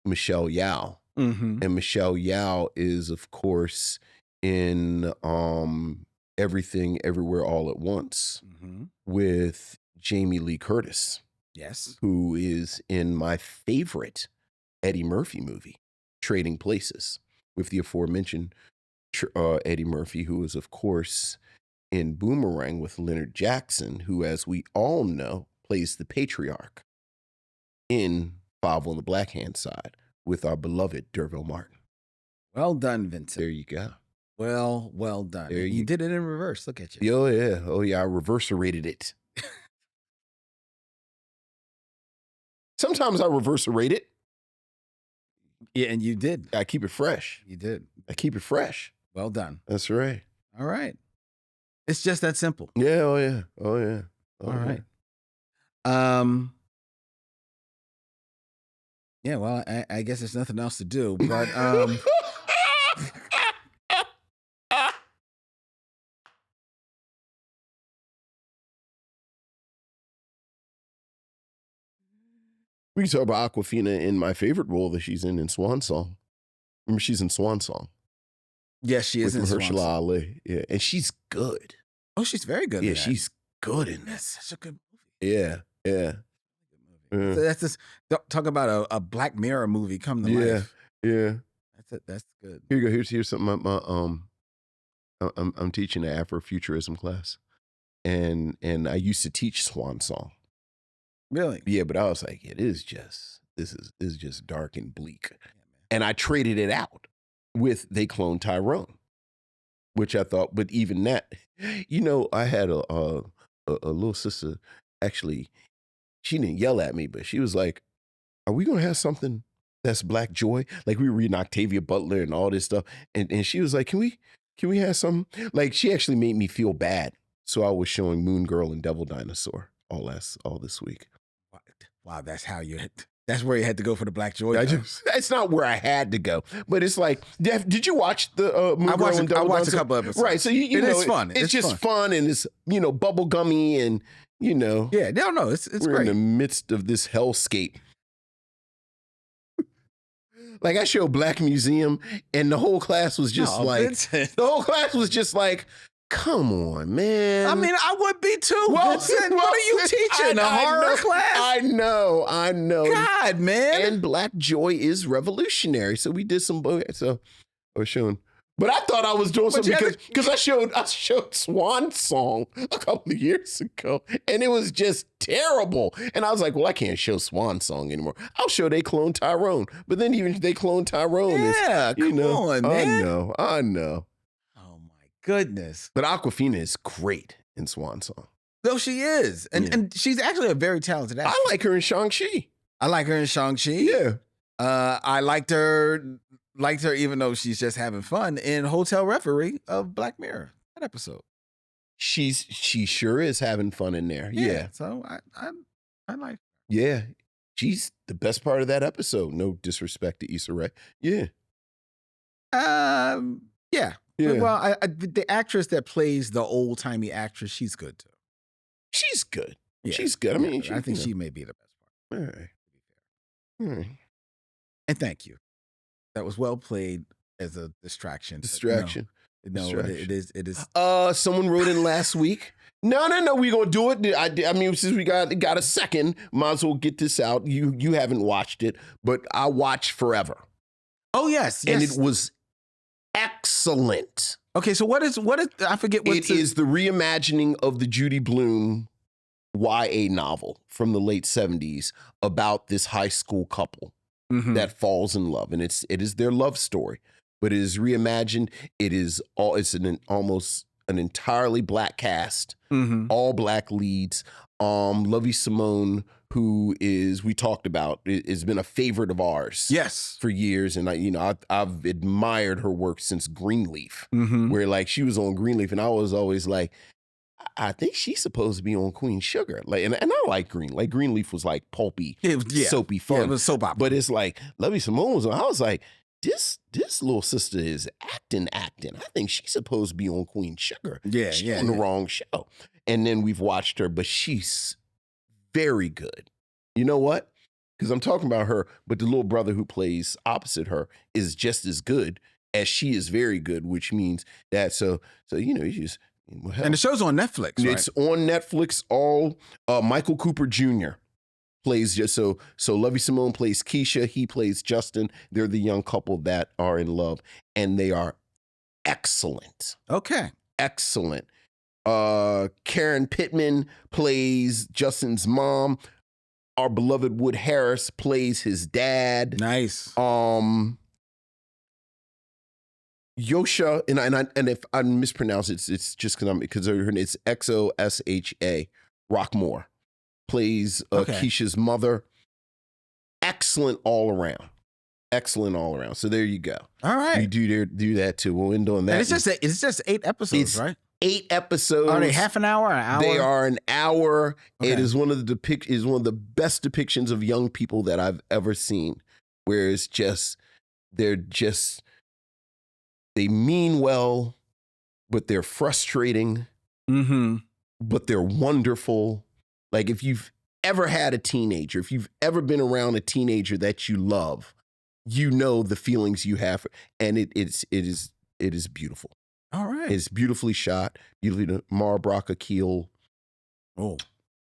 Michelle Yeoh. Mm-hmm. And Michelle Yeoh is, of course, in Everything Everywhere All at Once with Jamie Lee Curtis. Yes. Who is in my favorite Eddie Murphy movie, Trading Places, with the aforementioned Eddie Murphy, who is, of course, in Boomerang with Leonard Jackson, who, as we all know, plays the patriarch in Five on the Black Hand Side with our beloved D'Urville Martin. Well done, Vincent. There you go. Well done. You did it in reverse. Look at you. Oh yeah, I reverse-rated it. Sometimes I reverse-rate it. Yeah, and you did. I keep it fresh. You did. I keep it fresh. Well done. That's right. All right. It's just that simple. Yeah, oh yeah. All right. Yeah, well, I guess there's nothing else to do, but we can talk about Awkwafina in my favorite role that she's in Swan Song. Remember, she's in Swan Song. Yes, she is in Swan Song. Mahershala Ali. Yeah, and she's good. Oh, she's very good. Yeah, in that. she's good in That's this. such a good movie. Yeah. So that's just talk about a Black Mirror movie come to life. Yeah. That's good. Here you go. Here's something. I'm teaching an Afrofuturism class, and I used to teach Swan Song. Really? Yeah, but I was like, this is just dark and bleak, and I traded it out with They Clone Tyrone, which I thought. But even that, I had a little sister. Actually, she didn't yell at me, but she was like, "Are we gonna have something that's Black joy?" Like, we were reading Octavia Butler and all this stuff, and she was like, "Can we have some?" Like, she actually made me feel bad. So I was showing Moon Girl and Devil Dinosaur all this week. Wow, that's where you had to go for the Black joy. It's not where I had to go, but it's like, did you watch the Moon Girl and Devil Dinosaur? I watched a couple episodes. Right, so you know, it's fun. It's just fun, and it's bubble gummy, and Yeah, no, it's we're great. in the midst of this hellscape. Like, I showed Black Museum, and the whole class was just like, come on, man. I mean, I would be too. Vincent, what are you teaching? A horror class? I know. God, man. And Black joy is revolutionary. So we did some. So I was showing. But I thought I was doing something because I showed Swan Song a couple of years ago, and it was just terrible. And I was like, well, I can't show Swan Song anymore. I'll show They Clone Tyrone. But then even They Clone Tyrone is, come on, man. I know. Oh my goodness. But Awkwafina is great in Swan Song. No, she is. And she's actually a very talented actress. I like her in Shang-Chi. I like her in Shang-Chi. Yeah. I liked her even though she's just having fun in Hotel Referee of Black Mirror, that episode. She sure is having fun in there. Yeah. So I like her. Yeah. She's the best part of that episode. No disrespect to Issa Rae. Yeah. Yeah. Well, the actress that plays the old-timey actress, she's good too. She's good. Yeah. She's good. I mean, I think she may be the best part. All right. And thank you. That was well played as a distraction. No, it is. Someone wrote in last week. No, we gonna do it. I mean, since we got a second, might as well get this out. You haven't watched it, but I watched Forever. Oh yes, and it was excellent. Okay, so what is I forget what it is. The reimagining of the Judy Blume YA novel from the late 70s about this high school couple that falls in love, and it is their love story, but it is reimagined. It's almost an entirely black cast, all black leads. Lovie Simone, who we talked about, has been a favorite of ours, for years, and I've admired her work since Greenleaf, where like she was on Greenleaf, and I was always like, I think she's supposed to be on Queen Sugar, like, and I like Greenleaf was like pulpy, soapy fun, it was soap opera, but it's like Lovie Simone was on. I was like, this little sister is acting. I think she's supposed to be on Queen Sugar. She's on the wrong show. And then we've watched her, but she's very good. You know what? Because I'm talking about her, but the little brother who plays opposite her is just as good as she is very good, which means that you just. Well, and the show's on Netflix, right? It's on Netflix. All Michael Cooper Jr. plays so Lovie Simone plays Keisha, he plays Justin. They're the young couple that are in love, and they are excellent. Okay. Excellent. Karen Pittman plays Justin's mom. Our beloved Wood Harris plays his dad. Nice. Yosha, and if I mispronounce it, it's just because it's Xosha Rockmore plays Keisha's mother. Excellent all around. So there you go. All right, you do that too. We'll end on that. And it's just 8 episodes, right? 8 episodes. Are they half an hour? An hour? They are an hour. Okay. It is one of the best depictions of young people that I've ever seen. Where it's they mean well, but they're frustrating. But they're wonderful. Like if you've ever had a teenager, if you've ever been around a teenager that you love, you know the feelings you have, and it is beautiful. All right, it's beautifully shot. Beautifully, Mara Brocca Keel. Oh,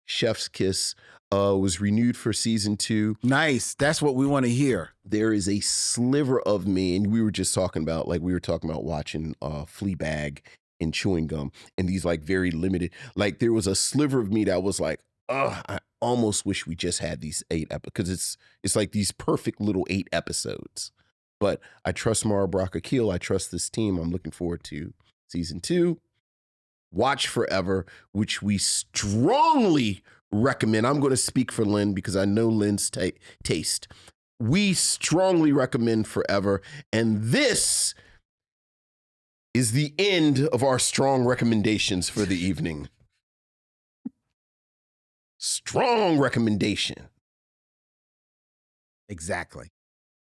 Chef's Kiss. Was renewed for season 2. Nice. That's what we want to hear. There is a sliver of me, and we were talking about watching Fleabag and chewing gum, and these like very limited. Like there was a sliver of me that was like, I almost wish we just had these 8 episodes, because it's like these perfect little 8 episodes. But I trust Mara Brocca Keel. I trust this team. I'm looking forward to season 2. Watch Forever, which we strongly recommend. I'm going to speak for Lynn because I know Lynn's taste. We strongly recommend Forever. And this is the end of our strong recommendations for the evening. Strong recommendation. Exactly.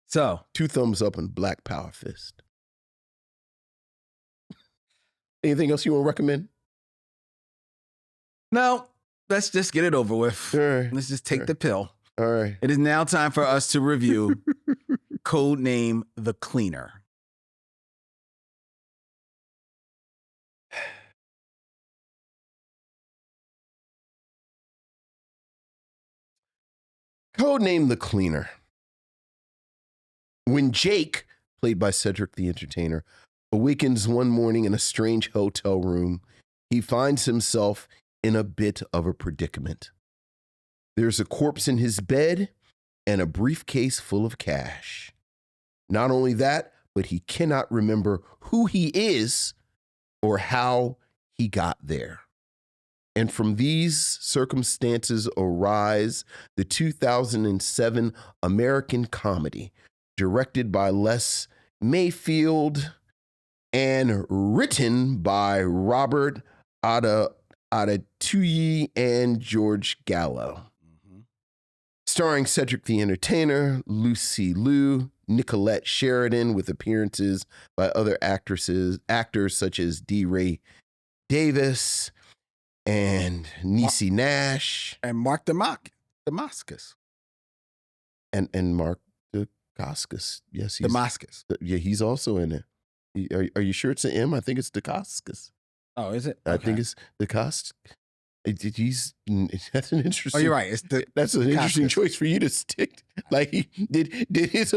So 2 thumbs up and black power fist. Anything else you want to recommend? No. Let's just get it over with. Right. Let's just take the pill. All right. It is now time for us to review Codename The Cleaner. Codename The Cleaner. When Jake, played by Cedric the Entertainer, awakens one morning in a strange hotel room, he finds himself in a bit of a predicament. There's a corpse in his bed and a briefcase full of cash. Not only that, but he cannot remember who he is or how he got there. And from these circumstances arise the 2007 American comedy directed by Les Mayfield and written by Robert Adatuyi and George Gallo. Starring Cedric the Entertainer, Lucy Liu, Nicolette Sheridan, with appearances by other actors such as D. Ray Davis and Niecy Nash. And Mark Damascus. And Mark Dacascos. Yes, Damascus. Yeah, he's also in it. Are you sure it's an M? I think it's Dacascus. Oh, is it? I think it's Dacascus. That's an interesting. Oh, you're right. That's an interesting choice for you to stick. Like, did his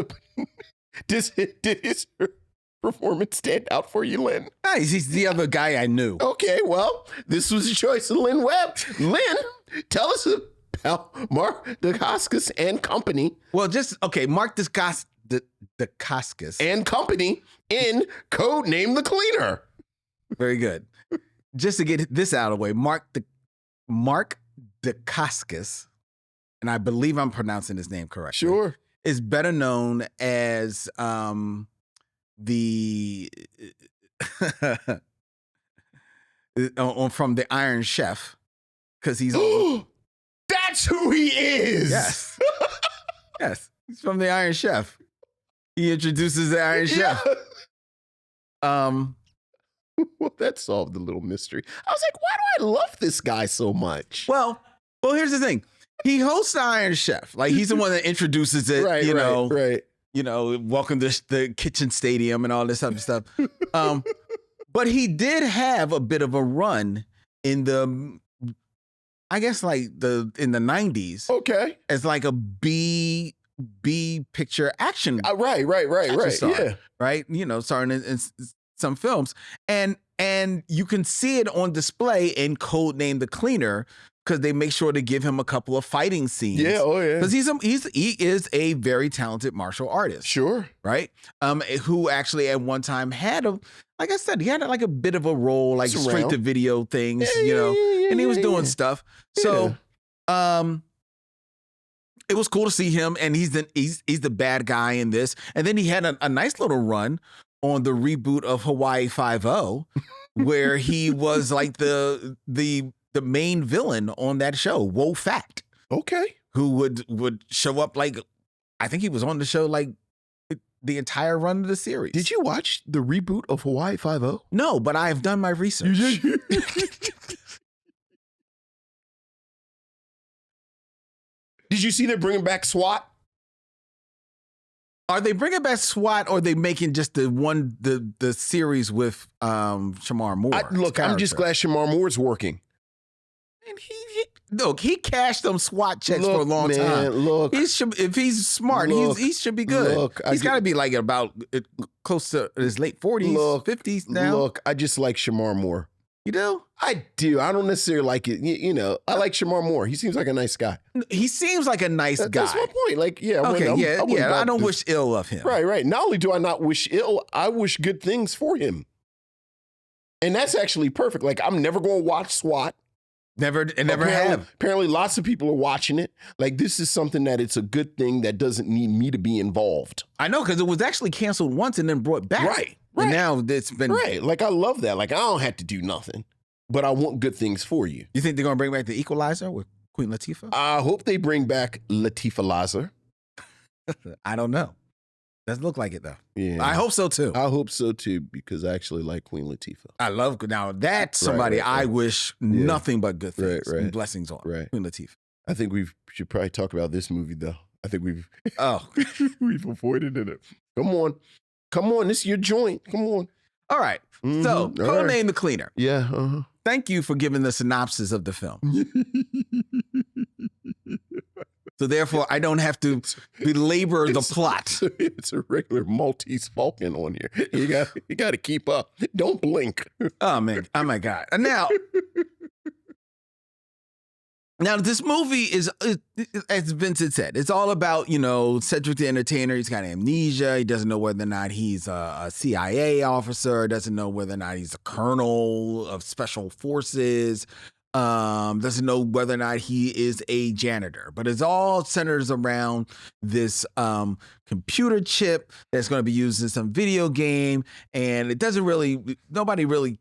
performance stand out for you, Lynn? Nice. He's the other guy I knew. Okay, well, this was a choice of Lynn Webb. Lynn, tell us about Mark Dacascus and Company. Well, Mark Dacascus and Company in Codename the Cleaner. Very good. Just to get this out of the way, Mark Dacascus, and I believe I'm pronouncing his name correctly. Sure. Is better known as the from the Iron Chef, because he's that's who he is. Yes. Yes, he's from the Iron Chef. He introduces the Iron Chef. Well, that solved the little mystery. I was like, why do I love this guy so much? Well, here's the thing. He hosts the Iron Chef. Like, he's the one that introduces it, right. Welcome to the kitchen stadium and all this other stuff. But he did have a bit of a run in the, I guess, like in the 90s. Okay. As like a B picture action. Right. Star, yeah. Right. Starring in some films. And you can see it on display in Codename the Cleaner, because they make sure to give him a couple of fighting scenes. Yeah, oh yeah. Because he is a very talented martial artist. Sure. Right? Who actually at one time had like I said, he had like a bit of a role, like straight to video things, and he was doing stuff. So it was cool to see him, and he's the bad guy in this. And then he had a nice little run on the reboot of Hawaii Five-0, where he was like the main villain on that show, Wo Fat. Okay. Who would show up, like, I think he was on the show like the entire run of the series. Did you watch the reboot of Hawaii Five-0? No, but I have done my research. Did you see they're bringing back SWAT? Are they bringing back SWAT, or are they making just the series with Shamar Moore? I'm just glad Shamar Moore's working. And he cashed them SWAT checks for a long time. Look, if he's smart, he should be good. He's got to be like about close to his late 40s, 50s now. Look, I just like Shamar Moore. You do? I do. I don't necessarily like it. I like Shamar Moore. He seems like a nice guy. He seems like a nice guy. That's my point. Like, yeah. I don't wish ill of him. Right. Not only do I not wish ill, I wish good things for him. And that's actually perfect. Like, I'm never going to watch SWAT. Never have. Apparently, lots of people are watching it. Like, this is something that it's a good thing that doesn't need me to be involved. I know, because it was actually canceled once and then brought back. Right. And now it's been... Right. Like, I love that. Like, I don't have to do nothing, but I want good things for you. You think they're going to bring back The Equalizer with Queen Latifah? I hope they bring back Latifah Lazar. I don't know. Doesn't look like it, though. Yeah. I hope so, too. I hope so, too, because I actually like Queen Latifah. I love... Now, that's somebody I wish nothing but good things and blessings on. Right. Queen Latifah. I think we should probably talk about this movie, though. I think we've avoided it. Come on. This is your joint. Come on. All right. Mm-hmm. So, Codename the Cleaner. Yeah. Uh-huh. Thank you for giving the synopsis of the film. So therefore, I don't have to belabor the plot. It's a regular Maltese Falcon on here. You got to keep up. Don't blink. Oh man! Oh my God! Now this movie is, as Vincent said, it's all about, Cedric the Entertainer. He's got amnesia. He doesn't know whether or not he's a CIA officer. Doesn't know whether or not he's a colonel of special forces. Doesn't know whether or not he is a janitor, but it's all centers around this computer chip that's going to be used in some video game, and nobody really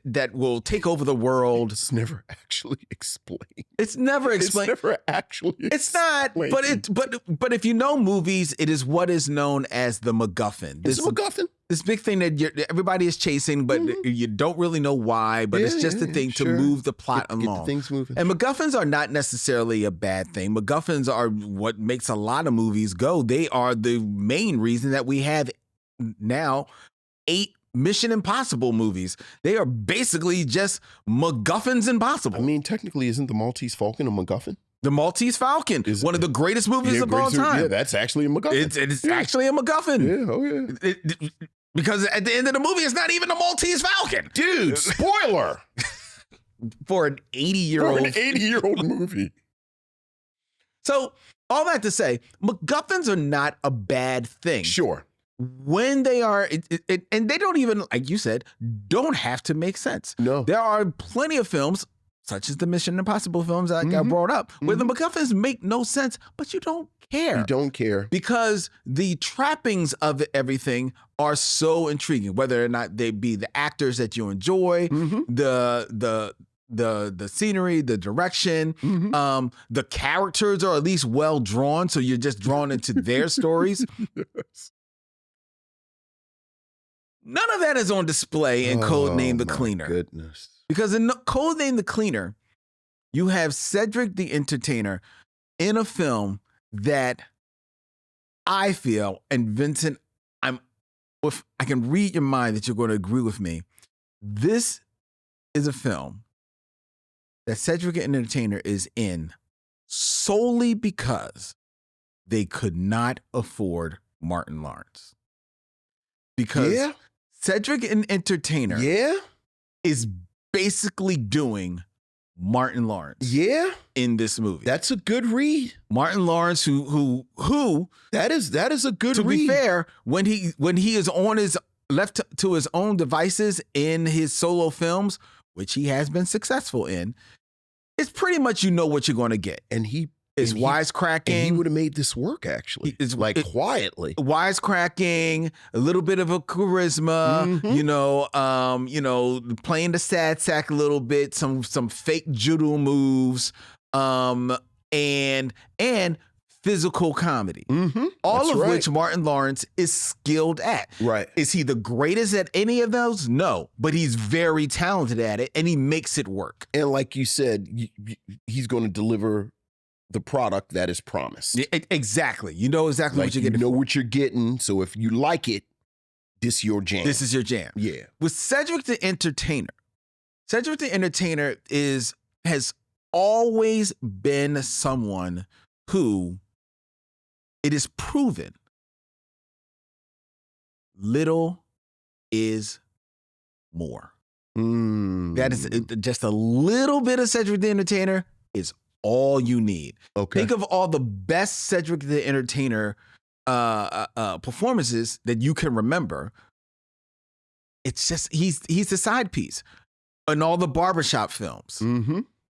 that will take over the world. It's never actually explained. It's never explained. It's never actually It's not, but if you know movies, it is what is known as the MacGuffin. It's a MacGuffin. This big thing that everybody is chasing, but you don't really know why, but it's just a thing to move the plot along. Get the things moving. And MacGuffins are not necessarily a bad thing. MacGuffins are what makes a lot of movies go. They are the main reason that we have now 8 Mission Impossible movies. They are basically just MacGuffins Impossible. I mean, technically, isn't the Maltese Falcon a MacGuffin? The Maltese Falcon is one of the greatest movies of all time. Yeah, that's actually a MacGuffin. It's actually a MacGuffin. Yeah, oh yeah. Because at the end of the movie, it's not even a Maltese Falcon. Dude, spoiler! For an 80-year-old. For an 80-year-old movie. So, all that to say, MacGuffins are not a bad thing. Sure. When they are, and they don't even, like you said, don't have to make sense. No. There are plenty of films, such as the Mission Impossible films that I brought up, where the MacGuffins make no sense, but you don't care. You don't care. Because the trappings of everything are so intriguing, whether or not they be the actors that you enjoy, the scenery, the direction, the characters are at least well drawn, so you're just drawn into their stories. Yes. None of that is on display in Codename the Cleaner. Goodness. Because in Codename the Cleaner, you have Cedric the Entertainer in a film that I feel, and Vincent, I can read your mind that you're going to agree with me. This is a film that Cedric the Entertainer is in solely because they could not afford Martin Lawrence. Because Cedric the Entertainer is basically doing Martin Lawrence in this movie. That's a good read. Martin Lawrence, who that is a good read. To be fair, when he is on his left to his own devices in his solo films, which he has been successful in, it's pretty much you know what you're going to get. And he is wisecracking. And he would have made this work actually. Quietly. Wisecracking, a little bit of a charisma, playing the sad sack a little bit, some fake judo moves, and physical comedy. All of which Martin Lawrence is skilled at. Right. Is he the greatest at any of those? No, but he's very talented at it and he makes it work. And like you said, he's going to deliver the product that is promised. Exactly. You know exactly what you're getting. You know what you're getting. So if you like it, this is your jam. This is your jam. Yeah. With Cedric the Entertainer has always been someone who it is proven little is more. That is just a little bit of Cedric the Entertainer is all you need. Okay. Think of all the best Cedric the Entertainer performances that you can remember. It's just he's the side piece in all the barbershop films.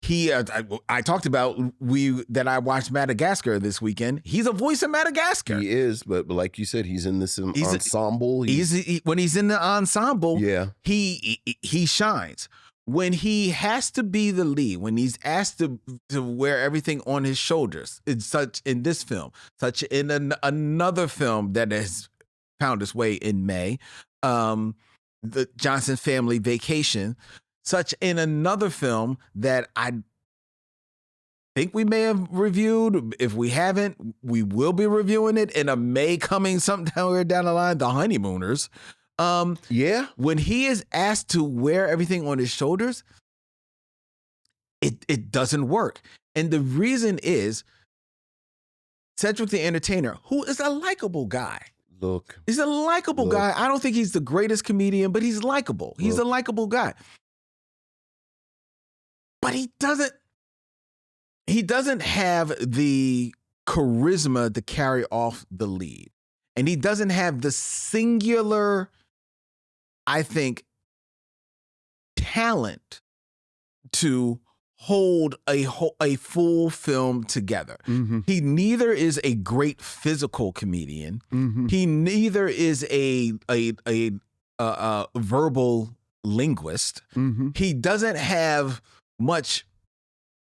He I talked about that I watched Madagascar this weekend. He's a voice in Madagascar. He is, but like you said, he's in this ensemble. When he's in the ensemble, he shines. When he has to be the lead, when he's asked to wear everything on his shoulders, such in this film, such in another film that has found its way in May, the Johnson Family Vacation, such in another film that I think we may have reviewed. If we haven't, we will be reviewing it in a May coming somewhere down the line, The Honeymooners. When he is asked to wear everything on his shoulders, it doesn't work. And the reason is Cedric the Entertainer, who is a likable guy. He's a likable guy. I don't think he's the greatest comedian, but he's likable. He's a likable guy. But he doesn't have the charisma to carry off the lead. And he doesn't have the singular, I think, talent to hold a full film together. He neither is a great physical comedian. He neither is a verbal linguist. He doesn't have much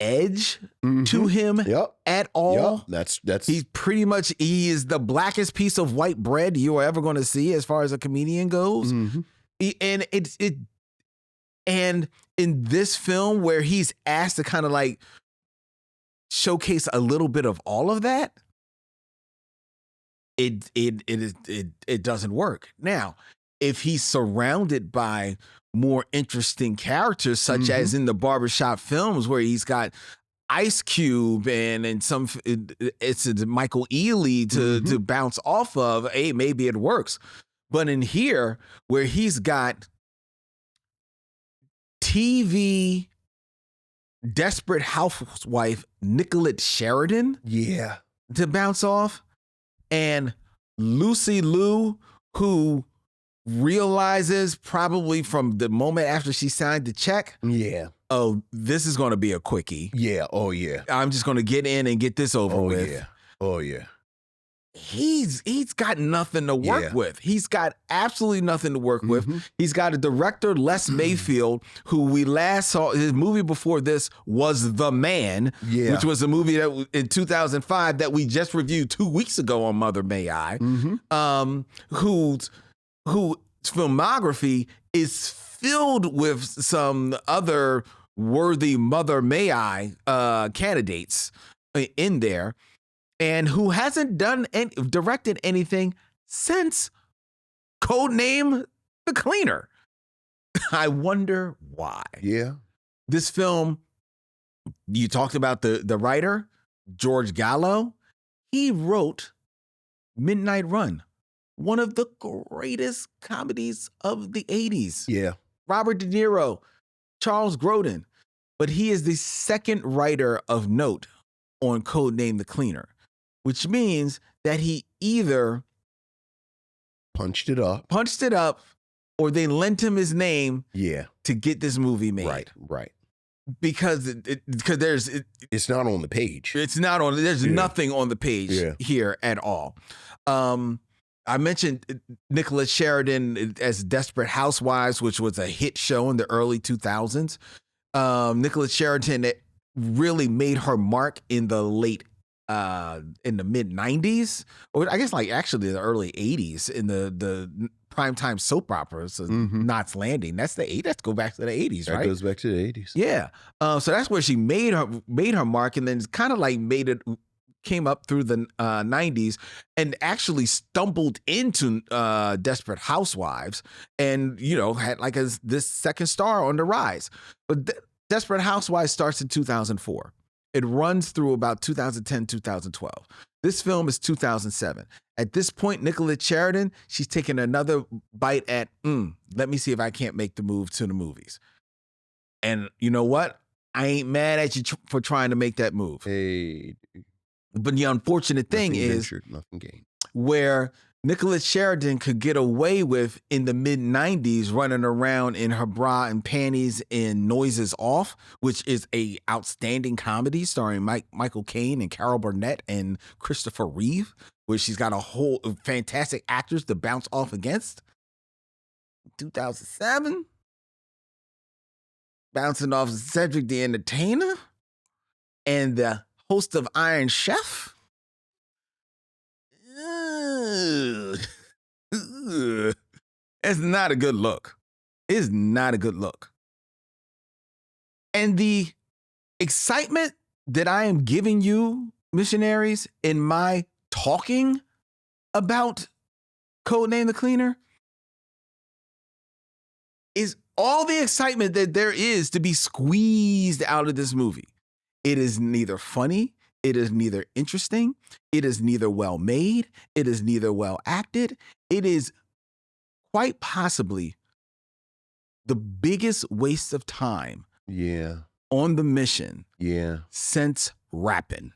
edge to him at all. That's he's pretty much he is the blackest piece of white bread you are ever going to see as far as a comedian goes. And and in this film where he's asked to kind of like showcase a little bit of all of that, it doesn't work. Now, if he's surrounded by more interesting characters, such as in the barbershop films where he's got Ice Cube and some it's Michael Ealy to bounce off of, hey, maybe it works. But in here, where he's got TV desperate housewife Nicolette Sheridan to bounce off, and Lucy Liu, who realizes probably from the moment after she signed the check, oh, this is going to be a quickie. I'm just going to get in and get this over with. He's got nothing to work with. He's got absolutely nothing to work with. He's got a director, Les Mayfield, who we last saw, his movie before this was The Man, which was a movie that in 2005 that we just reviewed 2 weeks ago on Mother May I, whose filmography is filled with some other worthy Mother May I candidates in there, and who hasn't directed anything since Codename The Cleaner. I wonder why. This film, you talked about the writer, George Gallo. He wrote Midnight Run, one of the greatest comedies of the 80s. Robert De Niro, Charles Grodin. But he is the second writer of note on Codename The Cleaner, which means that he either punched it up, or they lent him his name to get this movie made. Right. Because it's not on the page. There's nothing on the page here at all. I mentioned Nicolette Sheridan as Desperate Housewives, which was a hit show in the early 2000s. Nicolette Sheridan really made her mark in the in the mid 90s, or I guess like actually the early 80s in the primetime soap operas, Knots Landing. Let's go back to the 80s, right? That goes back to the 80s. Yeah. So that's where she made her mark, and then kind of like came up through the 90s and actually stumbled into Desperate Housewives, and had like this second star on the rise. But Desperate Housewives starts in 2004. It runs through about 2010, 2012. This film is 2007. At this point, Nicolette Sheridan, she's taking another bite at, let me see if I can't make the move to the movies. And you know what? I ain't mad at you for trying to make that move. Hey. But the unfortunate thing is nothing gained. Where Nicolette Sheridan could get away with in the mid-90s running around in her bra and panties in Noises Off, which is a outstanding comedy starring Michael Caine and Carol Burnett and Christopher Reeve, where she's got a whole fantastic actors to bounce off against. 2007, bouncing off Cedric the Entertainer and the host of Iron Chef. It's not a good look. It's not a good look. And the excitement that I am giving you, missionaries, in my talking about Codename The Cleaner is all the excitement that there is to be squeezed out of this movie. It is neither funny. It is neither interesting. It is neither well made. It is neither well acted. It is quite possibly the biggest waste of time on the mission since Rappin'.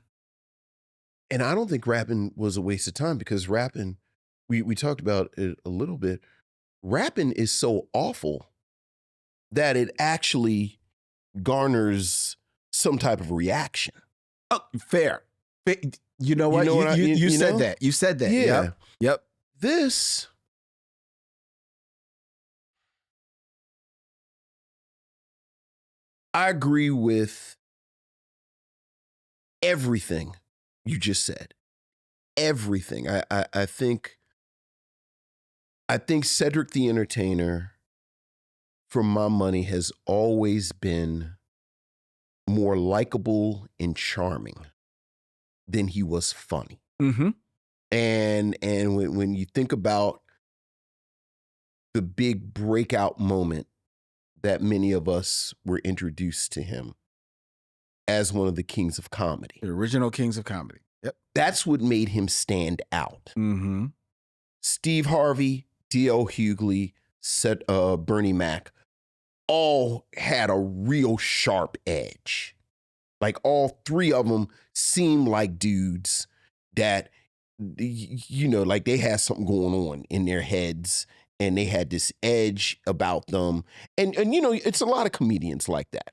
And I don't think Rappin' was a waste of time, because Rappin', we talked about it a little bit, Rappin' is so awful that it actually garners some type of reaction. Oh, fair. You know what? You said that. You said that. Yeah. Yep. This, I agree with everything you just said. Everything. I think Cedric the Entertainer, for my money, has always been more likable and charming than he was funny. And when you think about the big breakout moment that many of us were introduced to him as one of the kings of comedy. The original kings of comedy. Yep. That's what made him stand out. Mm-hmm. Steve Harvey, D.L. Hughley, Bernie Mac all had a real sharp edge. Like all three of them seemed like dudes that, like they had something going on in their heads and they had this edge about them. And it's a lot of comedians like that.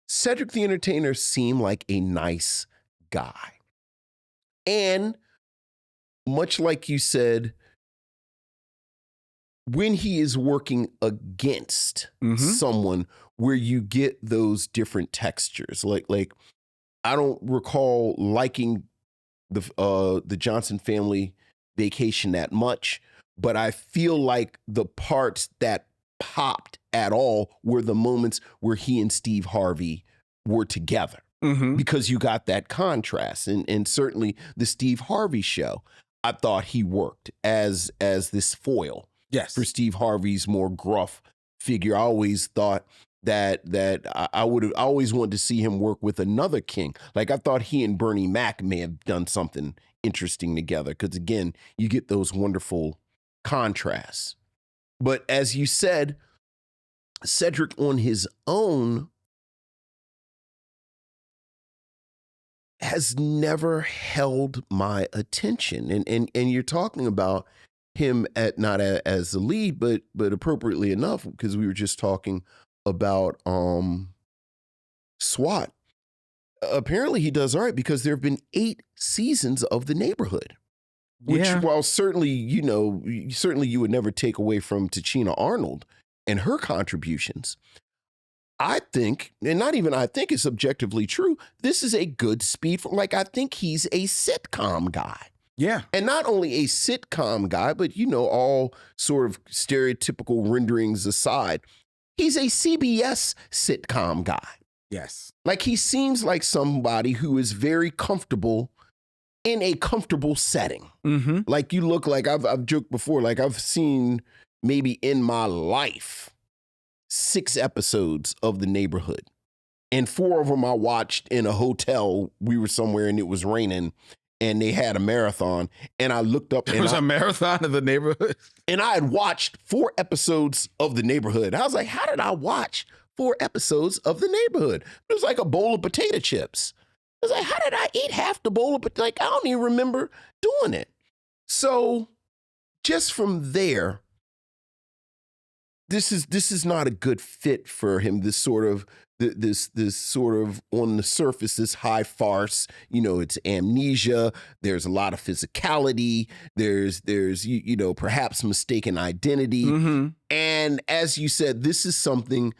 Cedric the Entertainer seemed like a nice guy. And much like you said, when he is working against someone where you get those different textures, like I don't recall liking the Johnson Family Vacation that much, but I feel like the parts that popped at all were the moments where he and Steve Harvey were together, because you got that contrast. And certainly the Steve Harvey show, I thought he worked as this foil. Yes. For Steve Harvey's more gruff figure. I always thought that I would have always wanted to see him work with another king. Like I thought he and Bernie Mac may have done something interesting together, because again, you get those wonderful contrasts. But as you said, Cedric on his own has never held my attention. And you're talking about him not as the lead, but appropriately enough, because we were just talking about SWAT. Apparently he does all right, because there have been 8 seasons of The Neighborhood, which while certainly you would never take away from Tachina Arnold and her contributions. I think, and not even I think, it's objectively true, this is a good speed. I think he's a sitcom guy. Yeah. And not only a sitcom guy, but, all sort of stereotypical renderings aside, he's a CBS sitcom guy. Yes. Like he seems like somebody who is very comfortable in a comfortable setting. Mm-hmm. Like you look like, I've joked before, like I've seen maybe in my life 6 episodes of The Neighborhood. And 4 of them I watched in a hotel. We were somewhere and it was raining. And they had a marathon, and I looked up. It was a marathon of The Neighborhood. And I had watched 4 episodes of The Neighborhood. I was like, how did I watch 4 episodes of The Neighborhood? It was like a bowl of potato chips. I was like, how did I eat half the bowl of potato? Like, I don't even remember doing it. So just from there, this is not a good fit for him. This sort of on the surface, this high farce. It's amnesia. There's a lot of physicality. There's perhaps mistaken identity. Mm-hmm. And as you said, this is something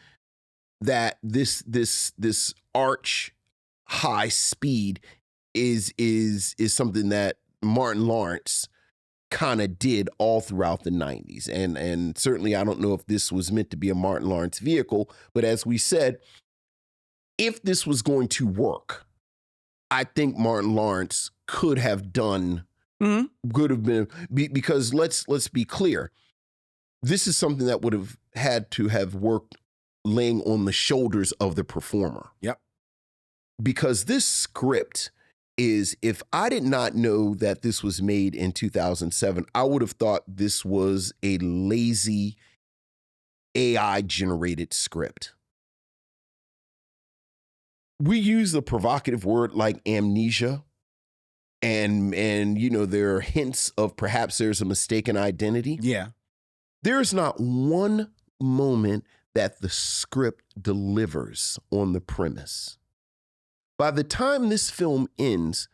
that this arch high speed is something that Martin Lawrence kind of did all throughout the 90s. And certainly I don't know if this was meant to be a Martin Lawrence vehicle, but as we said, if this was going to work, I think Martin Lawrence could have been, because let's be clear, this is something that would have had to have worked laying on the shoulders of the performer. Yep. Because this script is, if I did not know that this was made in 2007, I would have thought this was a lazy AI-generated script. We use the provocative word like amnesia, and there are hints of perhaps there's a mistaken identity. Yeah. There's not one moment that the script delivers on the premise. By the time this film ends,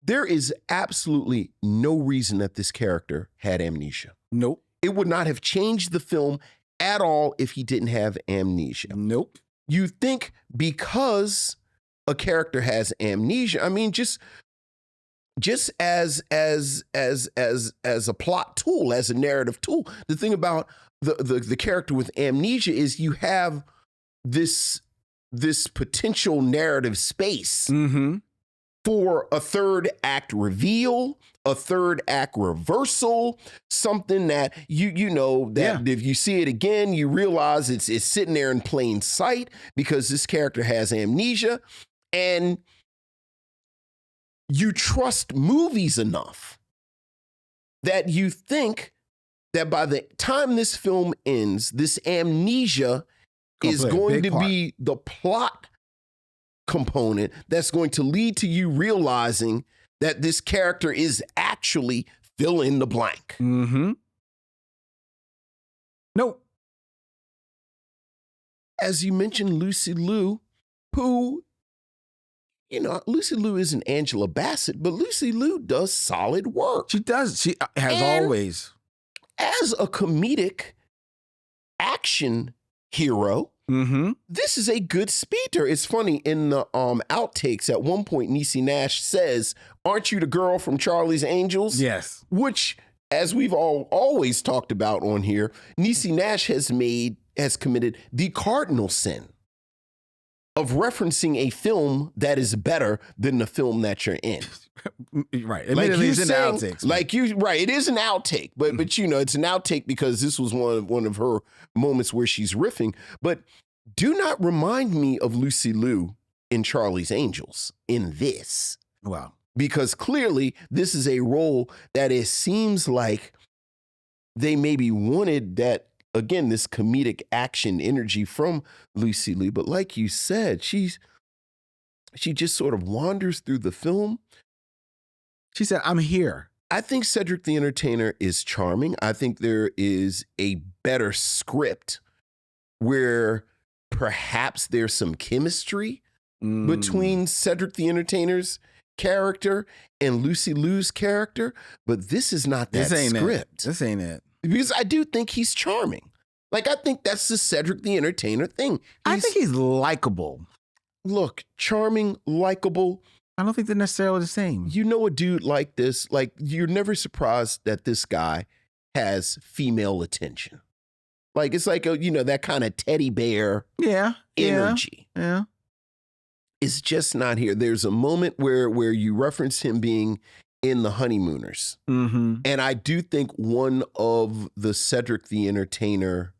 there is absolutely no reason that this character had amnesia. Nope. It would not have changed the film at all if he didn't have amnesia. Nope. You think because a character has amnesia, I mean, just as a plot tool, as a narrative tool, the thing about the character with amnesia is you have this potential narrative space for a third act reveal, a third act reversal, something that you know that if you see it again, you realize it's sitting there in plain sight because this character has amnesia, and you trust movies enough that you think that by the time this film ends, this amnesia is going to be the plot component that's going to lead to you realizing that this character is actually fill in the blank. Mm-hmm. Nope. As you mentioned, Lucy Liu, who, you know, Lucy Liu isn't Angela Bassett, but Lucy Liu does solid work. She does. She has always. As a comedic action hero, this is a good speeder. It's funny, in the outtakes, at one point, Niecy Nash says, "Aren't you the girl from Charlie's Angels?" Yes. Which, as we've always talked about on here, Niecy Nash has committed the cardinal sin of referencing a film that is better than the film that you're in. Right. Like you it's in outtakes. Like you, right. It is an outtake, but you know, it's an outtake because this was one of her moments where she's riffing. But do not remind me of Lucy Liu in Charlie's Angels in this. Wow. Because clearly this is a role that it seems like they maybe wanted that, again, this comedic action energy from Lucy Liu. But like you said, she just sort of wanders through the film. She said, "I'm here." I think Cedric the Entertainer is charming. I think there is a better script where perhaps there's some chemistry between Cedric the Entertainer's character and Lucy Liu's character, but this is not that script. This ain't it. Because I do think he's charming. Like, I think that's the Cedric the Entertainer thing. I think he's likable. Look, charming, likable. I don't think they're necessarily the same. You know, a dude like this, like, you're never surprised that this guy has female attention. Like, it's like, you know, that kind of teddy bear energy. Yeah. It's just not here. There's a moment where you reference him being in The Honeymooners. And I do think one of the Cedric the Entertainer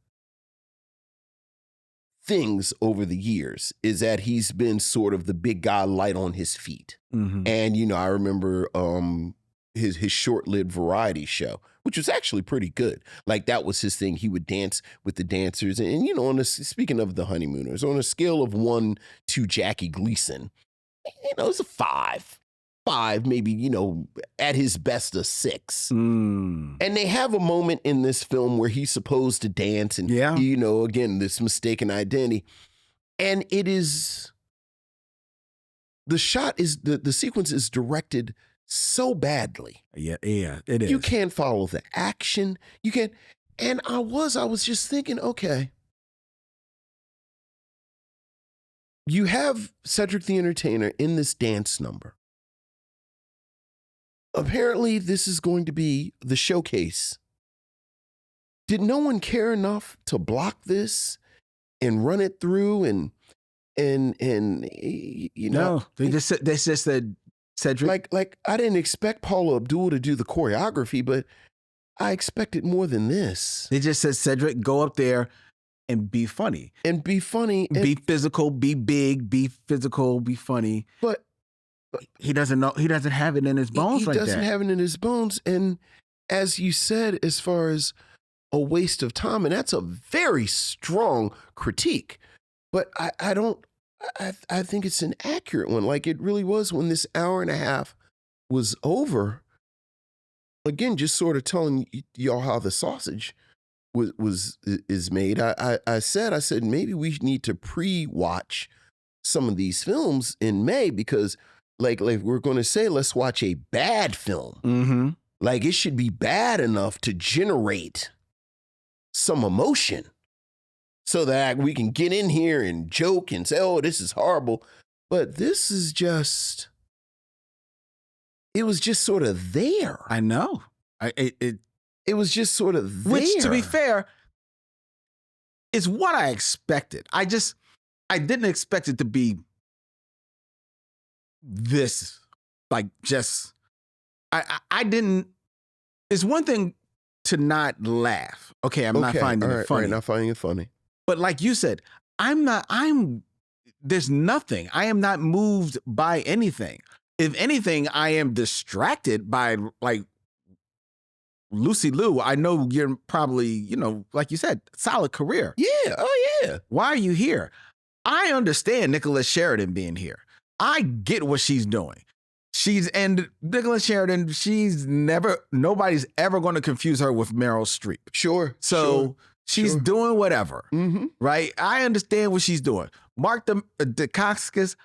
things over the years is that he's been sort of the big guy light on his feet. And, you know, I remember his short-lived variety show, which was actually pretty good. Like, that was his thing. He would dance with the dancers. And you know, speaking of The Honeymooners, on a scale of 1 to Jackie Gleason, you know, it's a 5, maybe, you know, at his best a 6. And they have a moment in this film where he's supposed to dance and, you know, again, this mistaken identity. And it is, the sequence is directed so badly. Yeah, it is. You can't follow the action. You can't. And I was just thinking, okay, you have Cedric the Entertainer in this dance number. Apparently, this is going to be the showcase. Did no one care enough to block this and run it through and you know? No, they just said Cedric. Like I didn't expect Paula Abdul to do the choreography, but I expected more than this. They just said, "Cedric, go up there and be funny. And be funny. Be physical, be big, be physical, be funny." But he doesn't know. He doesn't have it in his bones like that. He doesn't have it in his bones. And as you said, as far as a waste of time, and that's a very strong critique. But I think it's an accurate one. Like, it really was when this hour and a half was over. Again, just sort of telling y'all how the sausage is made. I said maybe we need to pre-watch some of these films in May, because like we're going to say, let's watch a bad film. Like, it should be bad enough to generate some emotion so that we can get in here and joke and say, "Oh, this is horrible." But this is just, it was just sort of there. I know. It was just sort of there. Which, to be fair, is what I expected. I didn't expect it to be this like just I didn't. It's one thing to not laugh. Okay, I'm not finding it funny. Right, not finding it funny. But like you said, there's nothing. I am not moved by anything. If anything, I am distracted by like Lucy Liu. I know you're probably, like you said, solid career. Yeah. Oh, yeah. Why are you here? I understand Nicholas Sheridan being here. I get what she's doing. And Nicholas Sheridan, nobody's ever going to confuse her with Meryl Streep. Sure. So she's doing whatever, right? I understand what she's doing. Mark Dacascos,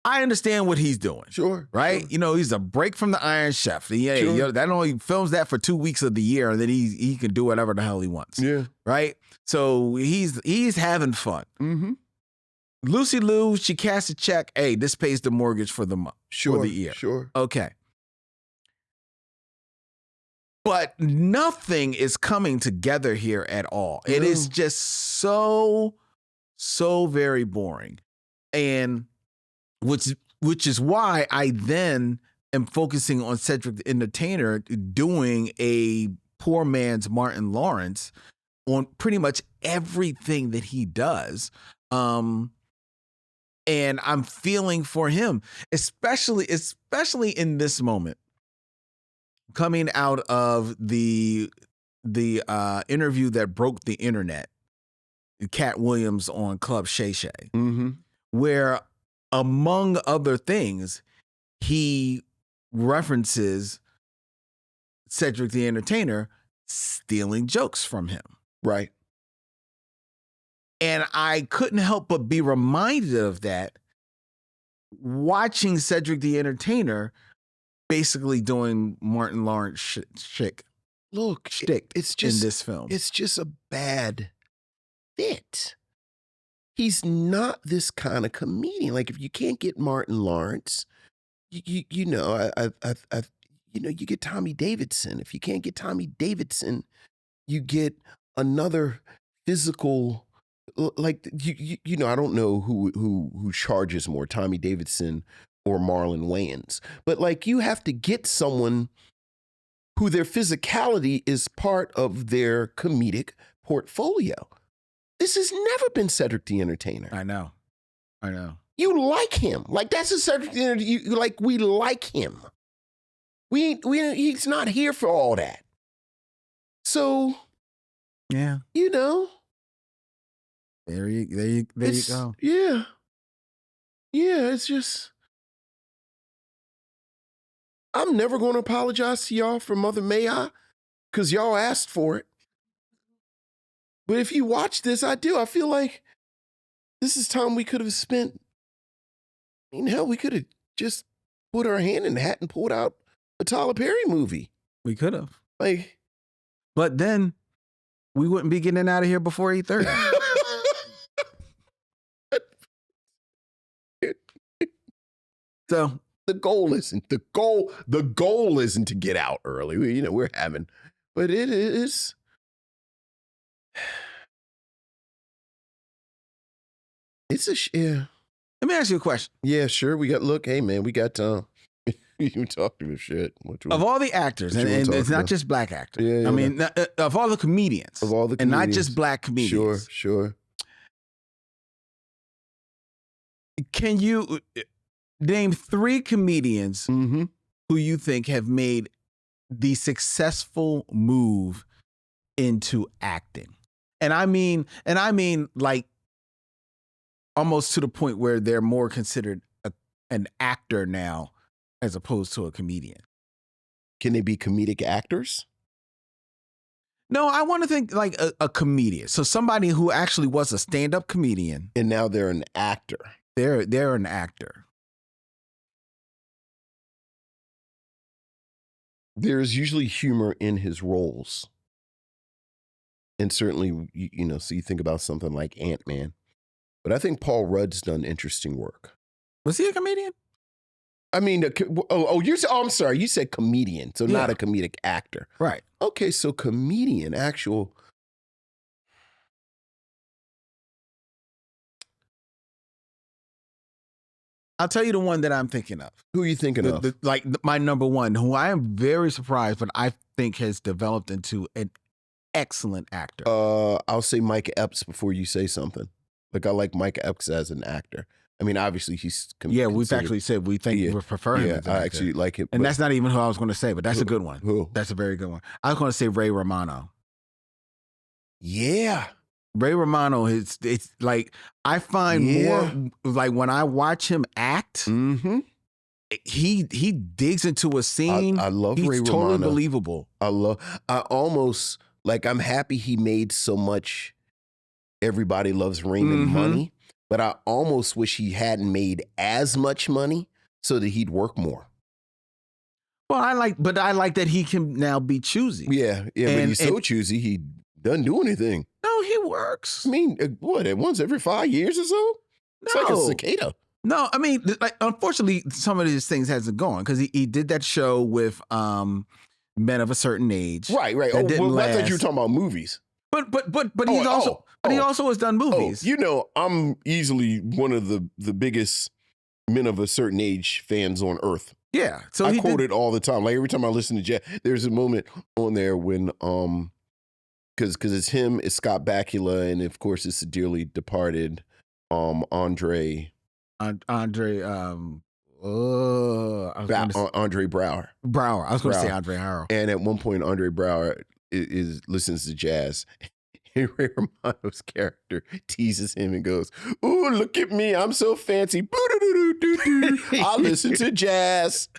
I understand what he's doing. Sure. Right? Sure. He's a break from the Iron Chef. That only films that for 2 weeks of the year, and then he can do whatever the hell he wants. Yeah. Right? So he's having fun. Mm-hmm. Lucy Liu, she casts a check. Hey, this pays the mortgage for the month. Sure. For the year. Sure. Okay. But nothing is coming together here at all. No. It is just so very boring. And which is why I then am focusing on Cedric the Entertainer doing a poor man's Martin Lawrence on pretty much everything that he does. And I'm feeling for him, especially in this moment, coming out of the interview that broke the internet, Cat Williams on Club Shay Shay, where, among other things, he references Cedric the Entertainer stealing jokes from him. Right. And I couldn't help but be reminded of that watching Cedric the Entertainer basically doing Martin Lawrence shtick. Look, it's just in this film. It's just a bad fit. He's not this kind of comedian. Like, if you can't get Martin Lawrence, you get Tommy Davidson. If you can't get Tommy Davidson, you get another physical. Like, I don't know who charges more, Tommy Davidson or Marlon Wayans, but like, you have to get someone who their physicality is part of their comedic portfolio. This has never been Cedric the Entertainer. I know. You like him. Like, that's a Cedric the Entertainer. We like him. He's not here for all that. So, yeah. There you go. Yeah. Yeah, it's just, I'm never going to apologize to y'all for Mother May I, because y'all asked for it. But if you watch this, I feel like this is time we could have spent. Hell, we could have just put our hand in the hat and pulled out a Tyler Perry movie. We could have. But then we wouldn't be getting out of here before 8:30. So the goal isn't to get out early. We're having, but it is. Yeah. Let me ask you a question. Yeah, sure. Hey man, we got time. You talking to shit. Of all the actors, and it's not just black actors. Yeah, I mean, of all the comedians. And not just black comedians. Sure. Can you name 3 comedians who you think have made the successful move into acting? And I mean like almost to the point where they're more considered an actor now as opposed to a comedian. Can they be comedic actors? No, I want to think like a comedian. So somebody who actually was a stand-up comedian. And now they're an actor. They're an actor. There's usually humor in his roles. And certainly, so you think about something like Ant-Man. But I think Paul Rudd's done interesting work. Was he a comedian? I mean, I'm sorry. You said comedian, so not a comedic actor. Right. Okay, so comedian, actual. I'll tell you the one that I'm thinking of. Who are you thinking of? My number one, who I am very surprised, but I think has developed into an excellent actor. I'll say Mike Epps before you say something. Like I like Mike Epps as an actor. I mean, obviously he's we've actually said we prefer him. Yeah, as an I actor. actually like him, and that's not even who I was going to say, but that's a good one. Who? That's a very good one. I was going to say Ray Romano. Yeah. Ray Romano is, it's like, I find more, like when I watch him act, he digs into a scene. I love Ray Romano. He's totally believable. I almost, like, I'm happy he made so much Everybody Loves Raymond money, but I almost wish he hadn't made as much money so that he'd work more. Well, I like that he can now be choosy. Yeah, but he's so choosy, he doesn't do anything. No, he works. I mean, what, once every 5 years or so? It's like a cicada. No, I mean, like, unfortunately, some of these things hasn't gone because he did that show with Men of a Certain Age. Right. I thought you were talking about movies. But he also has done movies. You know, I'm easily one of the biggest Men of a Certain Age fans on earth. Yeah. So I quote it all the time. Like every time I listen to Jeff, there's a moment on there when because it's him, it's Scott Bakula, and of course it's the dearly departed Andre Brower. Brower. I was going to say Andre Harrell. And at one point, Andre Brower listens to jazz. And Ray Romano's character teases him and goes, "Ooh, look at me. I'm so fancy. I listen to jazz."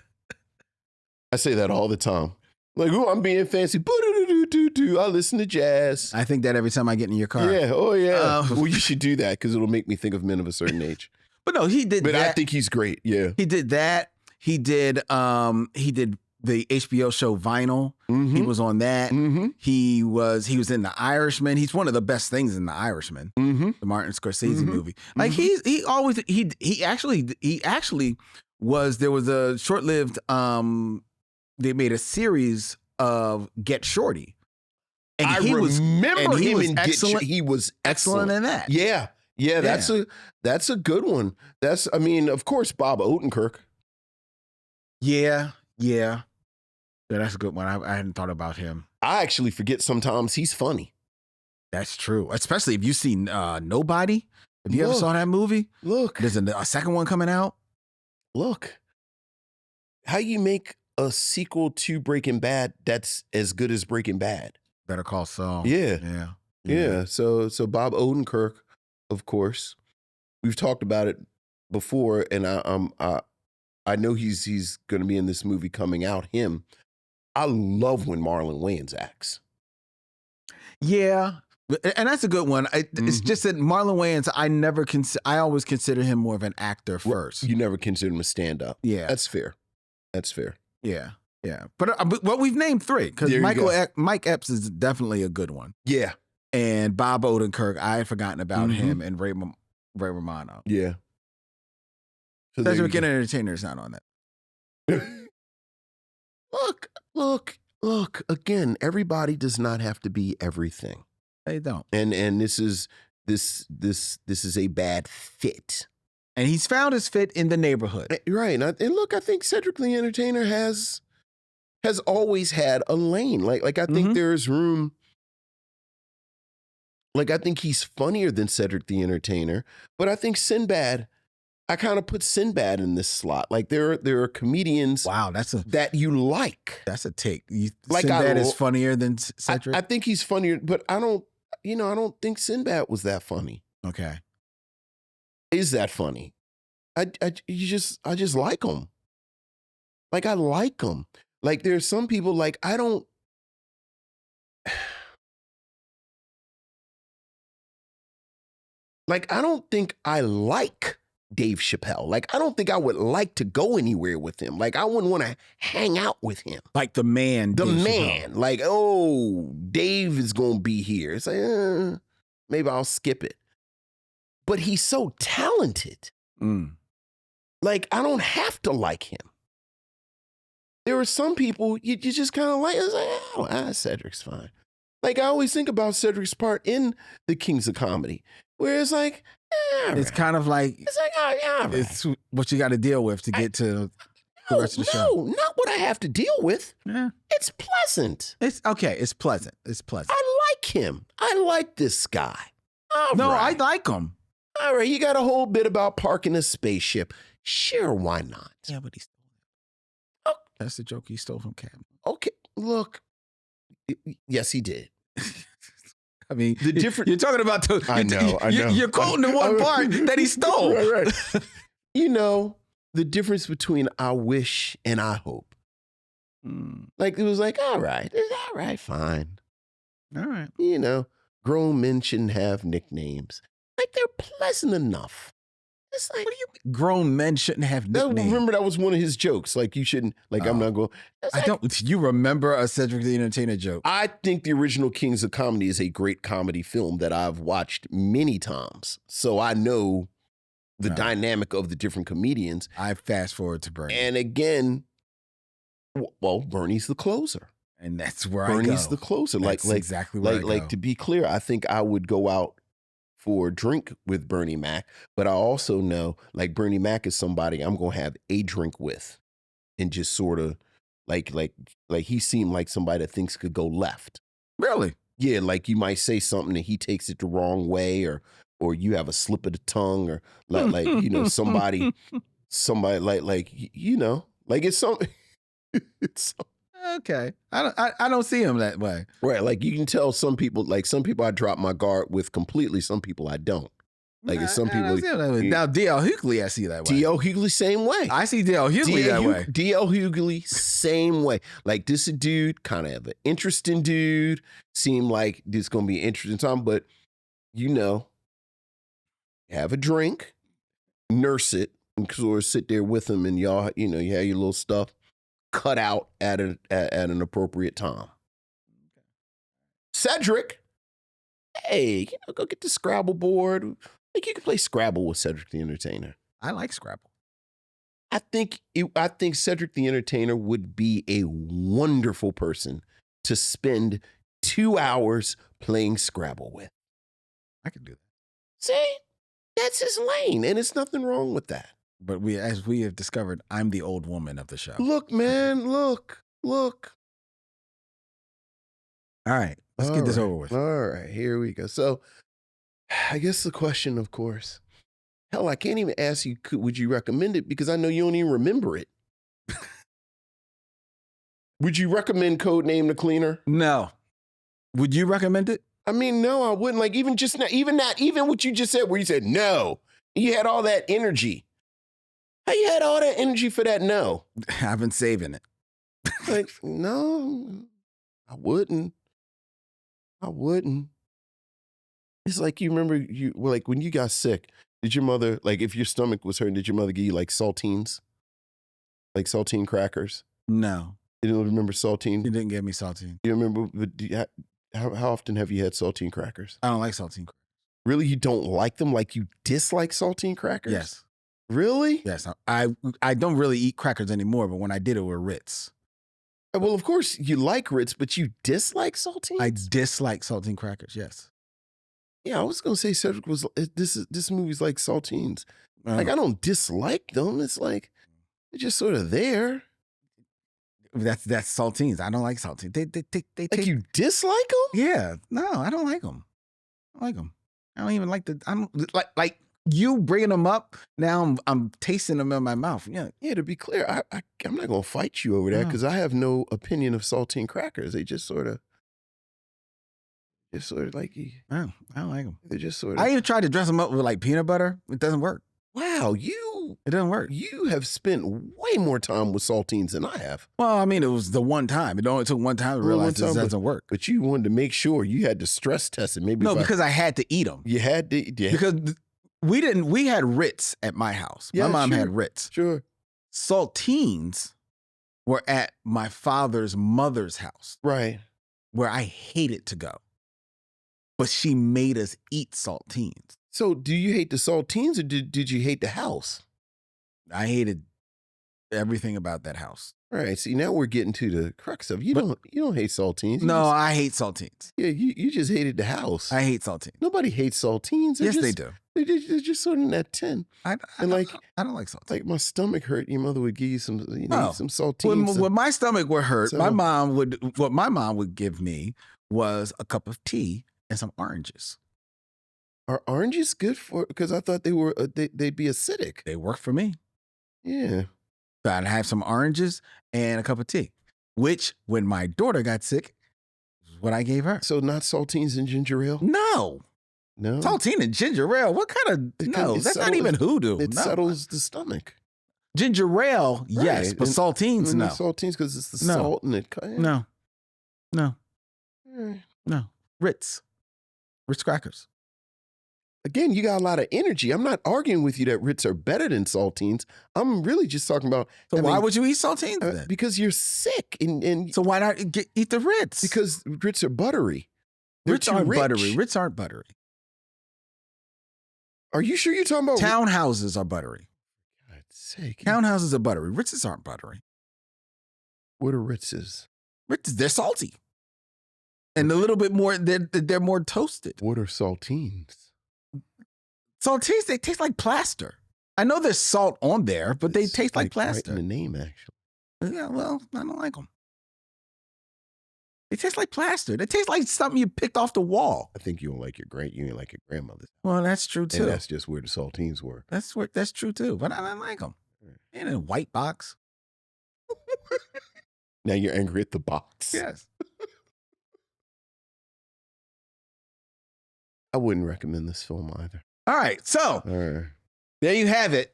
I say that all the time. Like, "Ooh, I'm being fancy. I listen to jazz." I think that every time I get in your car. Yeah. Oh, yeah. Well, you should do that because it'll make me think of Men of a Certain Age. But no, he did that. But I think he's great. Yeah. He did that. He did the HBO show Vinyl. He was on that. He was in The Irishman. He's one of the best things in The Irishman, the Martin Scorsese movie. Like he actually was. There was a short-lived. They made a series of Get Shorty, and he was excellent. He was excellent in that. Yeah. That's a good one. I mean, of course, Bob Odenkirk. Yeah, that's a good one. I hadn't thought about him. I actually forget sometimes he's funny. That's true, especially if you've seen Nobody. If you ever saw that movie, there's a second one coming out. Look, how you make a sequel to Breaking Bad that's as good as Breaking Bad? Better Call Saul. Yeah. So Bob Odenkirk, of course, we've talked about it before, and I know he's going to be in this movie coming out. I love when Marlon Wayans acts. Yeah, and that's a good one. It's just that Marlon Wayans, I always consider him more of an actor first. You never consider him a stand-up. Yeah, that's fair. Yeah. But we've named three because Mike Epps is definitely a good one. Yeah, and Bob Odenkirk, I had forgotten about him, and Ray Romano. Yeah. So Cedric the Entertainer is not on that. Look. Again, everybody does not have to be everything. They don't. And this is a bad fit. And he's found his fit in the neighborhood. Right. And look, I think Cedric the Entertainer has always had a lane. Like I think there is room. Like I think he's funnier than Cedric the Entertainer, but I think Sinbad, I kind of put Sinbad in this slot. Like there are comedians that you like. That's a take. Sinbad is funnier than Cedric? I think he's funnier, but I don't think Sinbad was that funny. Okay. Is that funny? I just like him. Like I like him. Like there's some people like I don't think I like Dave Chappelle. Like, I don't think I would like to go anywhere with him. Like, I wouldn't want to hang out with him. Like the man. Chappelle. Like, oh, Dave is going to be here. It's like, maybe I'll skip it. But he's so talented. Like, I don't have to like him. There are some people you just kind of like. It's like, Cedric's fine. Like, I always think about Cedric's part in The Kings of Comedy, where it's like, It's kind of like it's like, oh, yeah, all right. it's what you got to deal with to get to the rest of the show. No, not what I have to deal with. Yeah. It's pleasant. It's okay. It's pleasant. It's pleasant. I like him. I like this guy. All No, right. I like him. All right, you got a whole bit about parking a spaceship. Sure, why not? Yeah, but he stole it. Oh. That's the joke he stole from Cam. Okay, look. Yes, he did. I mean, The different. you're talking about the. I know. You're quoting the one part that he stole. Right. You know, the difference between I wish and I hope. Like, it was like, all right, fine. All right. You know, grown men shouldn't have nicknames. Like, they're pleasant enough. It's like, What do you mean? Grown men shouldn't have nicknames? remember that was one of his jokes. Like, you shouldn't, like, I'm not going. I don't. You remember a Cedric the Entertainer joke? I think the original Kings of Comedy is a great comedy film that I've watched many times. So I know the dynamic of the different comedians. I fast forward to Bernie. And again, well, Bernie's the closer. And that's where Bernie's I go. the closer. That's like exactly where I go. Like, to be clear, I think I would go out for a drink with Bernie Mac, but I also know, like, Bernie Mac is somebody I'm going to have a drink with and just sort of like he seemed like somebody that thinks could go left. Really? Yeah, like you might say something and he takes it the wrong way, or you have a slip of the tongue, or like you know, somebody like you know, like it's something. Okay. I don't see him that way. Right, like you can tell some people I drop my guard with completely, some people I don't. Like it's some I don't people. see him that way. Now D.L. Hughley, I see that way. D.L. Hughley, same way. I see D.L. Hughley that way. D.L. Hughley, same way. Like, this a dude, kind of an interesting dude. Seemed like this going to be an interesting time, but you know, have a drink, nurse it, and sort of sit there with him, and y'all, you know, you have your little stuff cut out at an appropriate time. Cedric, hey, you know, go get the Scrabble board. Like, you can play Scrabble with Cedric the Entertainer. I like Scrabble. I think Cedric the Entertainer would be a wonderful person to spend 2 hours playing Scrabble with. I could do that. See, that's his lane, and it's nothing wrong with that. But as we have discovered, I'm the old woman of the show. Look, man, look. All right, let's get this over with. All right, here we go. So, I guess the question, of course, hell, I can't even ask you, would you recommend it? Because I know you don't even remember it. Would you recommend Codename the Cleaner? No. Would you recommend it? I mean, no, I wouldn't. Like, even what you just said, where you said no, you had all that energy. How you had all that energy for that no? I've been saving it. Like, no, I wouldn't. It's like, you remember, like, when you got sick, did your mother, like, if your stomach was hurting, did your mother give you, like, saltines? Like saltine crackers? No. You don't remember saltine? She didn't give me saltine. You remember, how often have you had saltine crackers? I don't like saltine crackers. Really? You don't like them? Like, you dislike saltine crackers? Yes. Really? Yes. I don't really eat crackers anymore, but when I did, it were Ritz. Well, of course you like Ritz, but you dislike saltines? I dislike saltine crackers, yes. Yeah, I was going to say Cedric was, this movie's like saltines. Like, I don't dislike them. It's like, they're just sort of there. That's saltines. I don't like saltines. They like, you dislike them? Yeah. No, I don't like them. I like them. I don't even like I'm like you bringing them up. Now I'm tasting them in my mouth. Yeah. Yeah, to be clear, I'm not going to fight you over that because I have no opinion of saltine crackers. They just sort of like, I don't like them. They're just sort of. I even tried to dress them up with like peanut butter. It doesn't work. Wow, it doesn't work. You have spent way more time with saltines than I have. Well, I mean, it was the one time. It only took one time to realize this doesn't work. But you wanted to make sure you had to stress test it. Maybe because I had to eat them. You had to, yeah. Because we had Ritz at my house. Yeah, my mom had Ritz. Sure. Saltines were at my father's mother's house. Right. Where I hated to go. But she made us eat saltines. So do you hate the saltines or did you hate the house? I hated everything about that house. All right. See, now we're getting to the crux of you don't hate saltines. I hate saltines. Yeah, you just hated the house. I hate saltines. Nobody hates saltines. Yes, they do. They're just sort of in that tin. I don't like saltines. Like my stomach hurt. Your mother would give you some, some saltines. When my stomach would hurt, So- what my mom would give me was a cup of tea and some oranges. Are oranges good for? Because I thought they were they'd be acidic. They work for me. Yeah. So I'd have some oranges and a cup of tea, which when my daughter got sick, is what I gave her. So not saltines and ginger ale. No. Saltine and ginger ale. What kind of that's not even hoodoo. It settles the stomach. Ginger ale, yes, Right. but saltines, no. Saltines because it's the No. salt and it. No. Eh. No. Ritz crackers. Again, you got a lot of energy. I'm not arguing with you that Ritz are better than saltines. I'm really just talking about. So why would you eat saltines then? Because you're sick, and So why not eat the Ritz? because Ritz are buttery. They're Ritz too aren't rich. buttery. Ritz aren't buttery. Are you sure you're talking about Townhouses are buttery. God's sake. Townhouses are buttery. Ritzes aren't buttery. What are Ritzes? Ritzes, they're salty. And a little bit more, they're more toasted. What are saltines? Saltines, they taste like plaster. I know there's salt on there, but they It's taste like right plaster. in the name, actually. Yeah, well, I don't like them. They taste like plaster. They taste like something you picked off the wall. I think you don't like your grandmother's. Well, that's true too. And that's just where the saltines were. That's true too. But I don't like them. And in a white box. Now you're angry at the box. Yes. I wouldn't recommend this film either. All right. So All right. there you have it.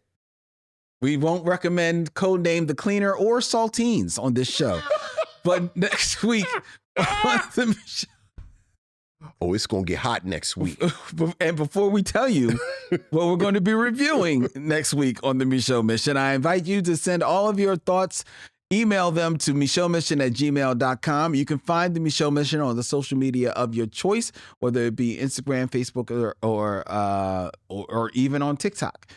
We won't recommend Codename the Cleaner or Saltines on this show. But next week on the show, Oh, it's going to get hot next week. and before we tell you what we're going to be reviewing next week on the Micheaux Mission, I invite you to send all of your thoughts. Email them to micheauxmission@gmail.com. You can find the Micheaux Mission on the social media of your choice, whether it be Instagram, Facebook, or even on TikTok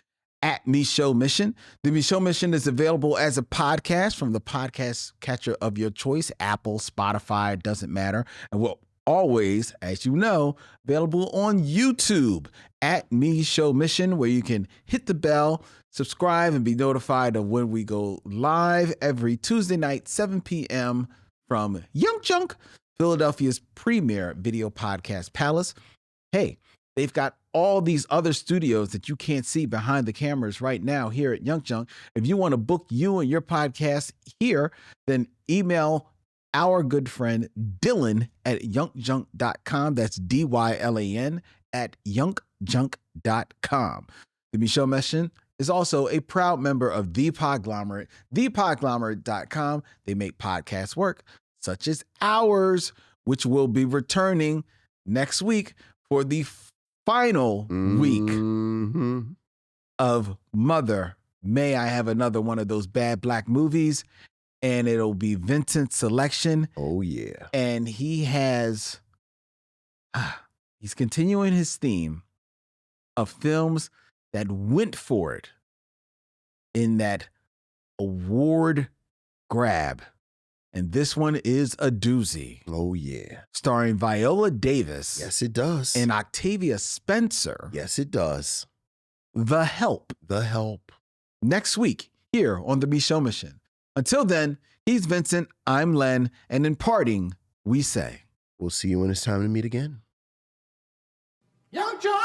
at Micheaux Mission. The Micheaux Mission is available as a podcast from the podcast catcher of your choice, Apple, Spotify, doesn't matter. And we're always, as you know, available on YouTube at Micheaux Mission, where you can hit the bell, subscribe, and be notified of when we go live every Tuesday night, 7 p.m. from Young Junk, Philadelphia's premier video podcast palace. Hey, they've got all these other studios that you can't see behind the cameras right now here at Young Junk. If you want to book you and your podcast here, then email our good friend Dylan at youngjunk.com. That's DYLAN at youngjunk.com. The Micheaux Mission is also a proud member of The Podglomerate, thepodglomerate.com. They make podcasts work, such as ours, which will be returning next week for the final week of Mother. May I have another one of those bad black movies? And it'll be Vincent's selection. Oh, yeah. And he's continuing his theme of films that went for it in that award grab. And this one is a doozy. Oh, yeah. Starring Viola Davis. Yes, it does. And Octavia Spencer. Yes, it does. The Help. The Help. Next week, here on the Micheaux Mission. Until then, he's Vincent, I'm Len, and in parting, we say, we'll see you when it's time to meet again. Young John!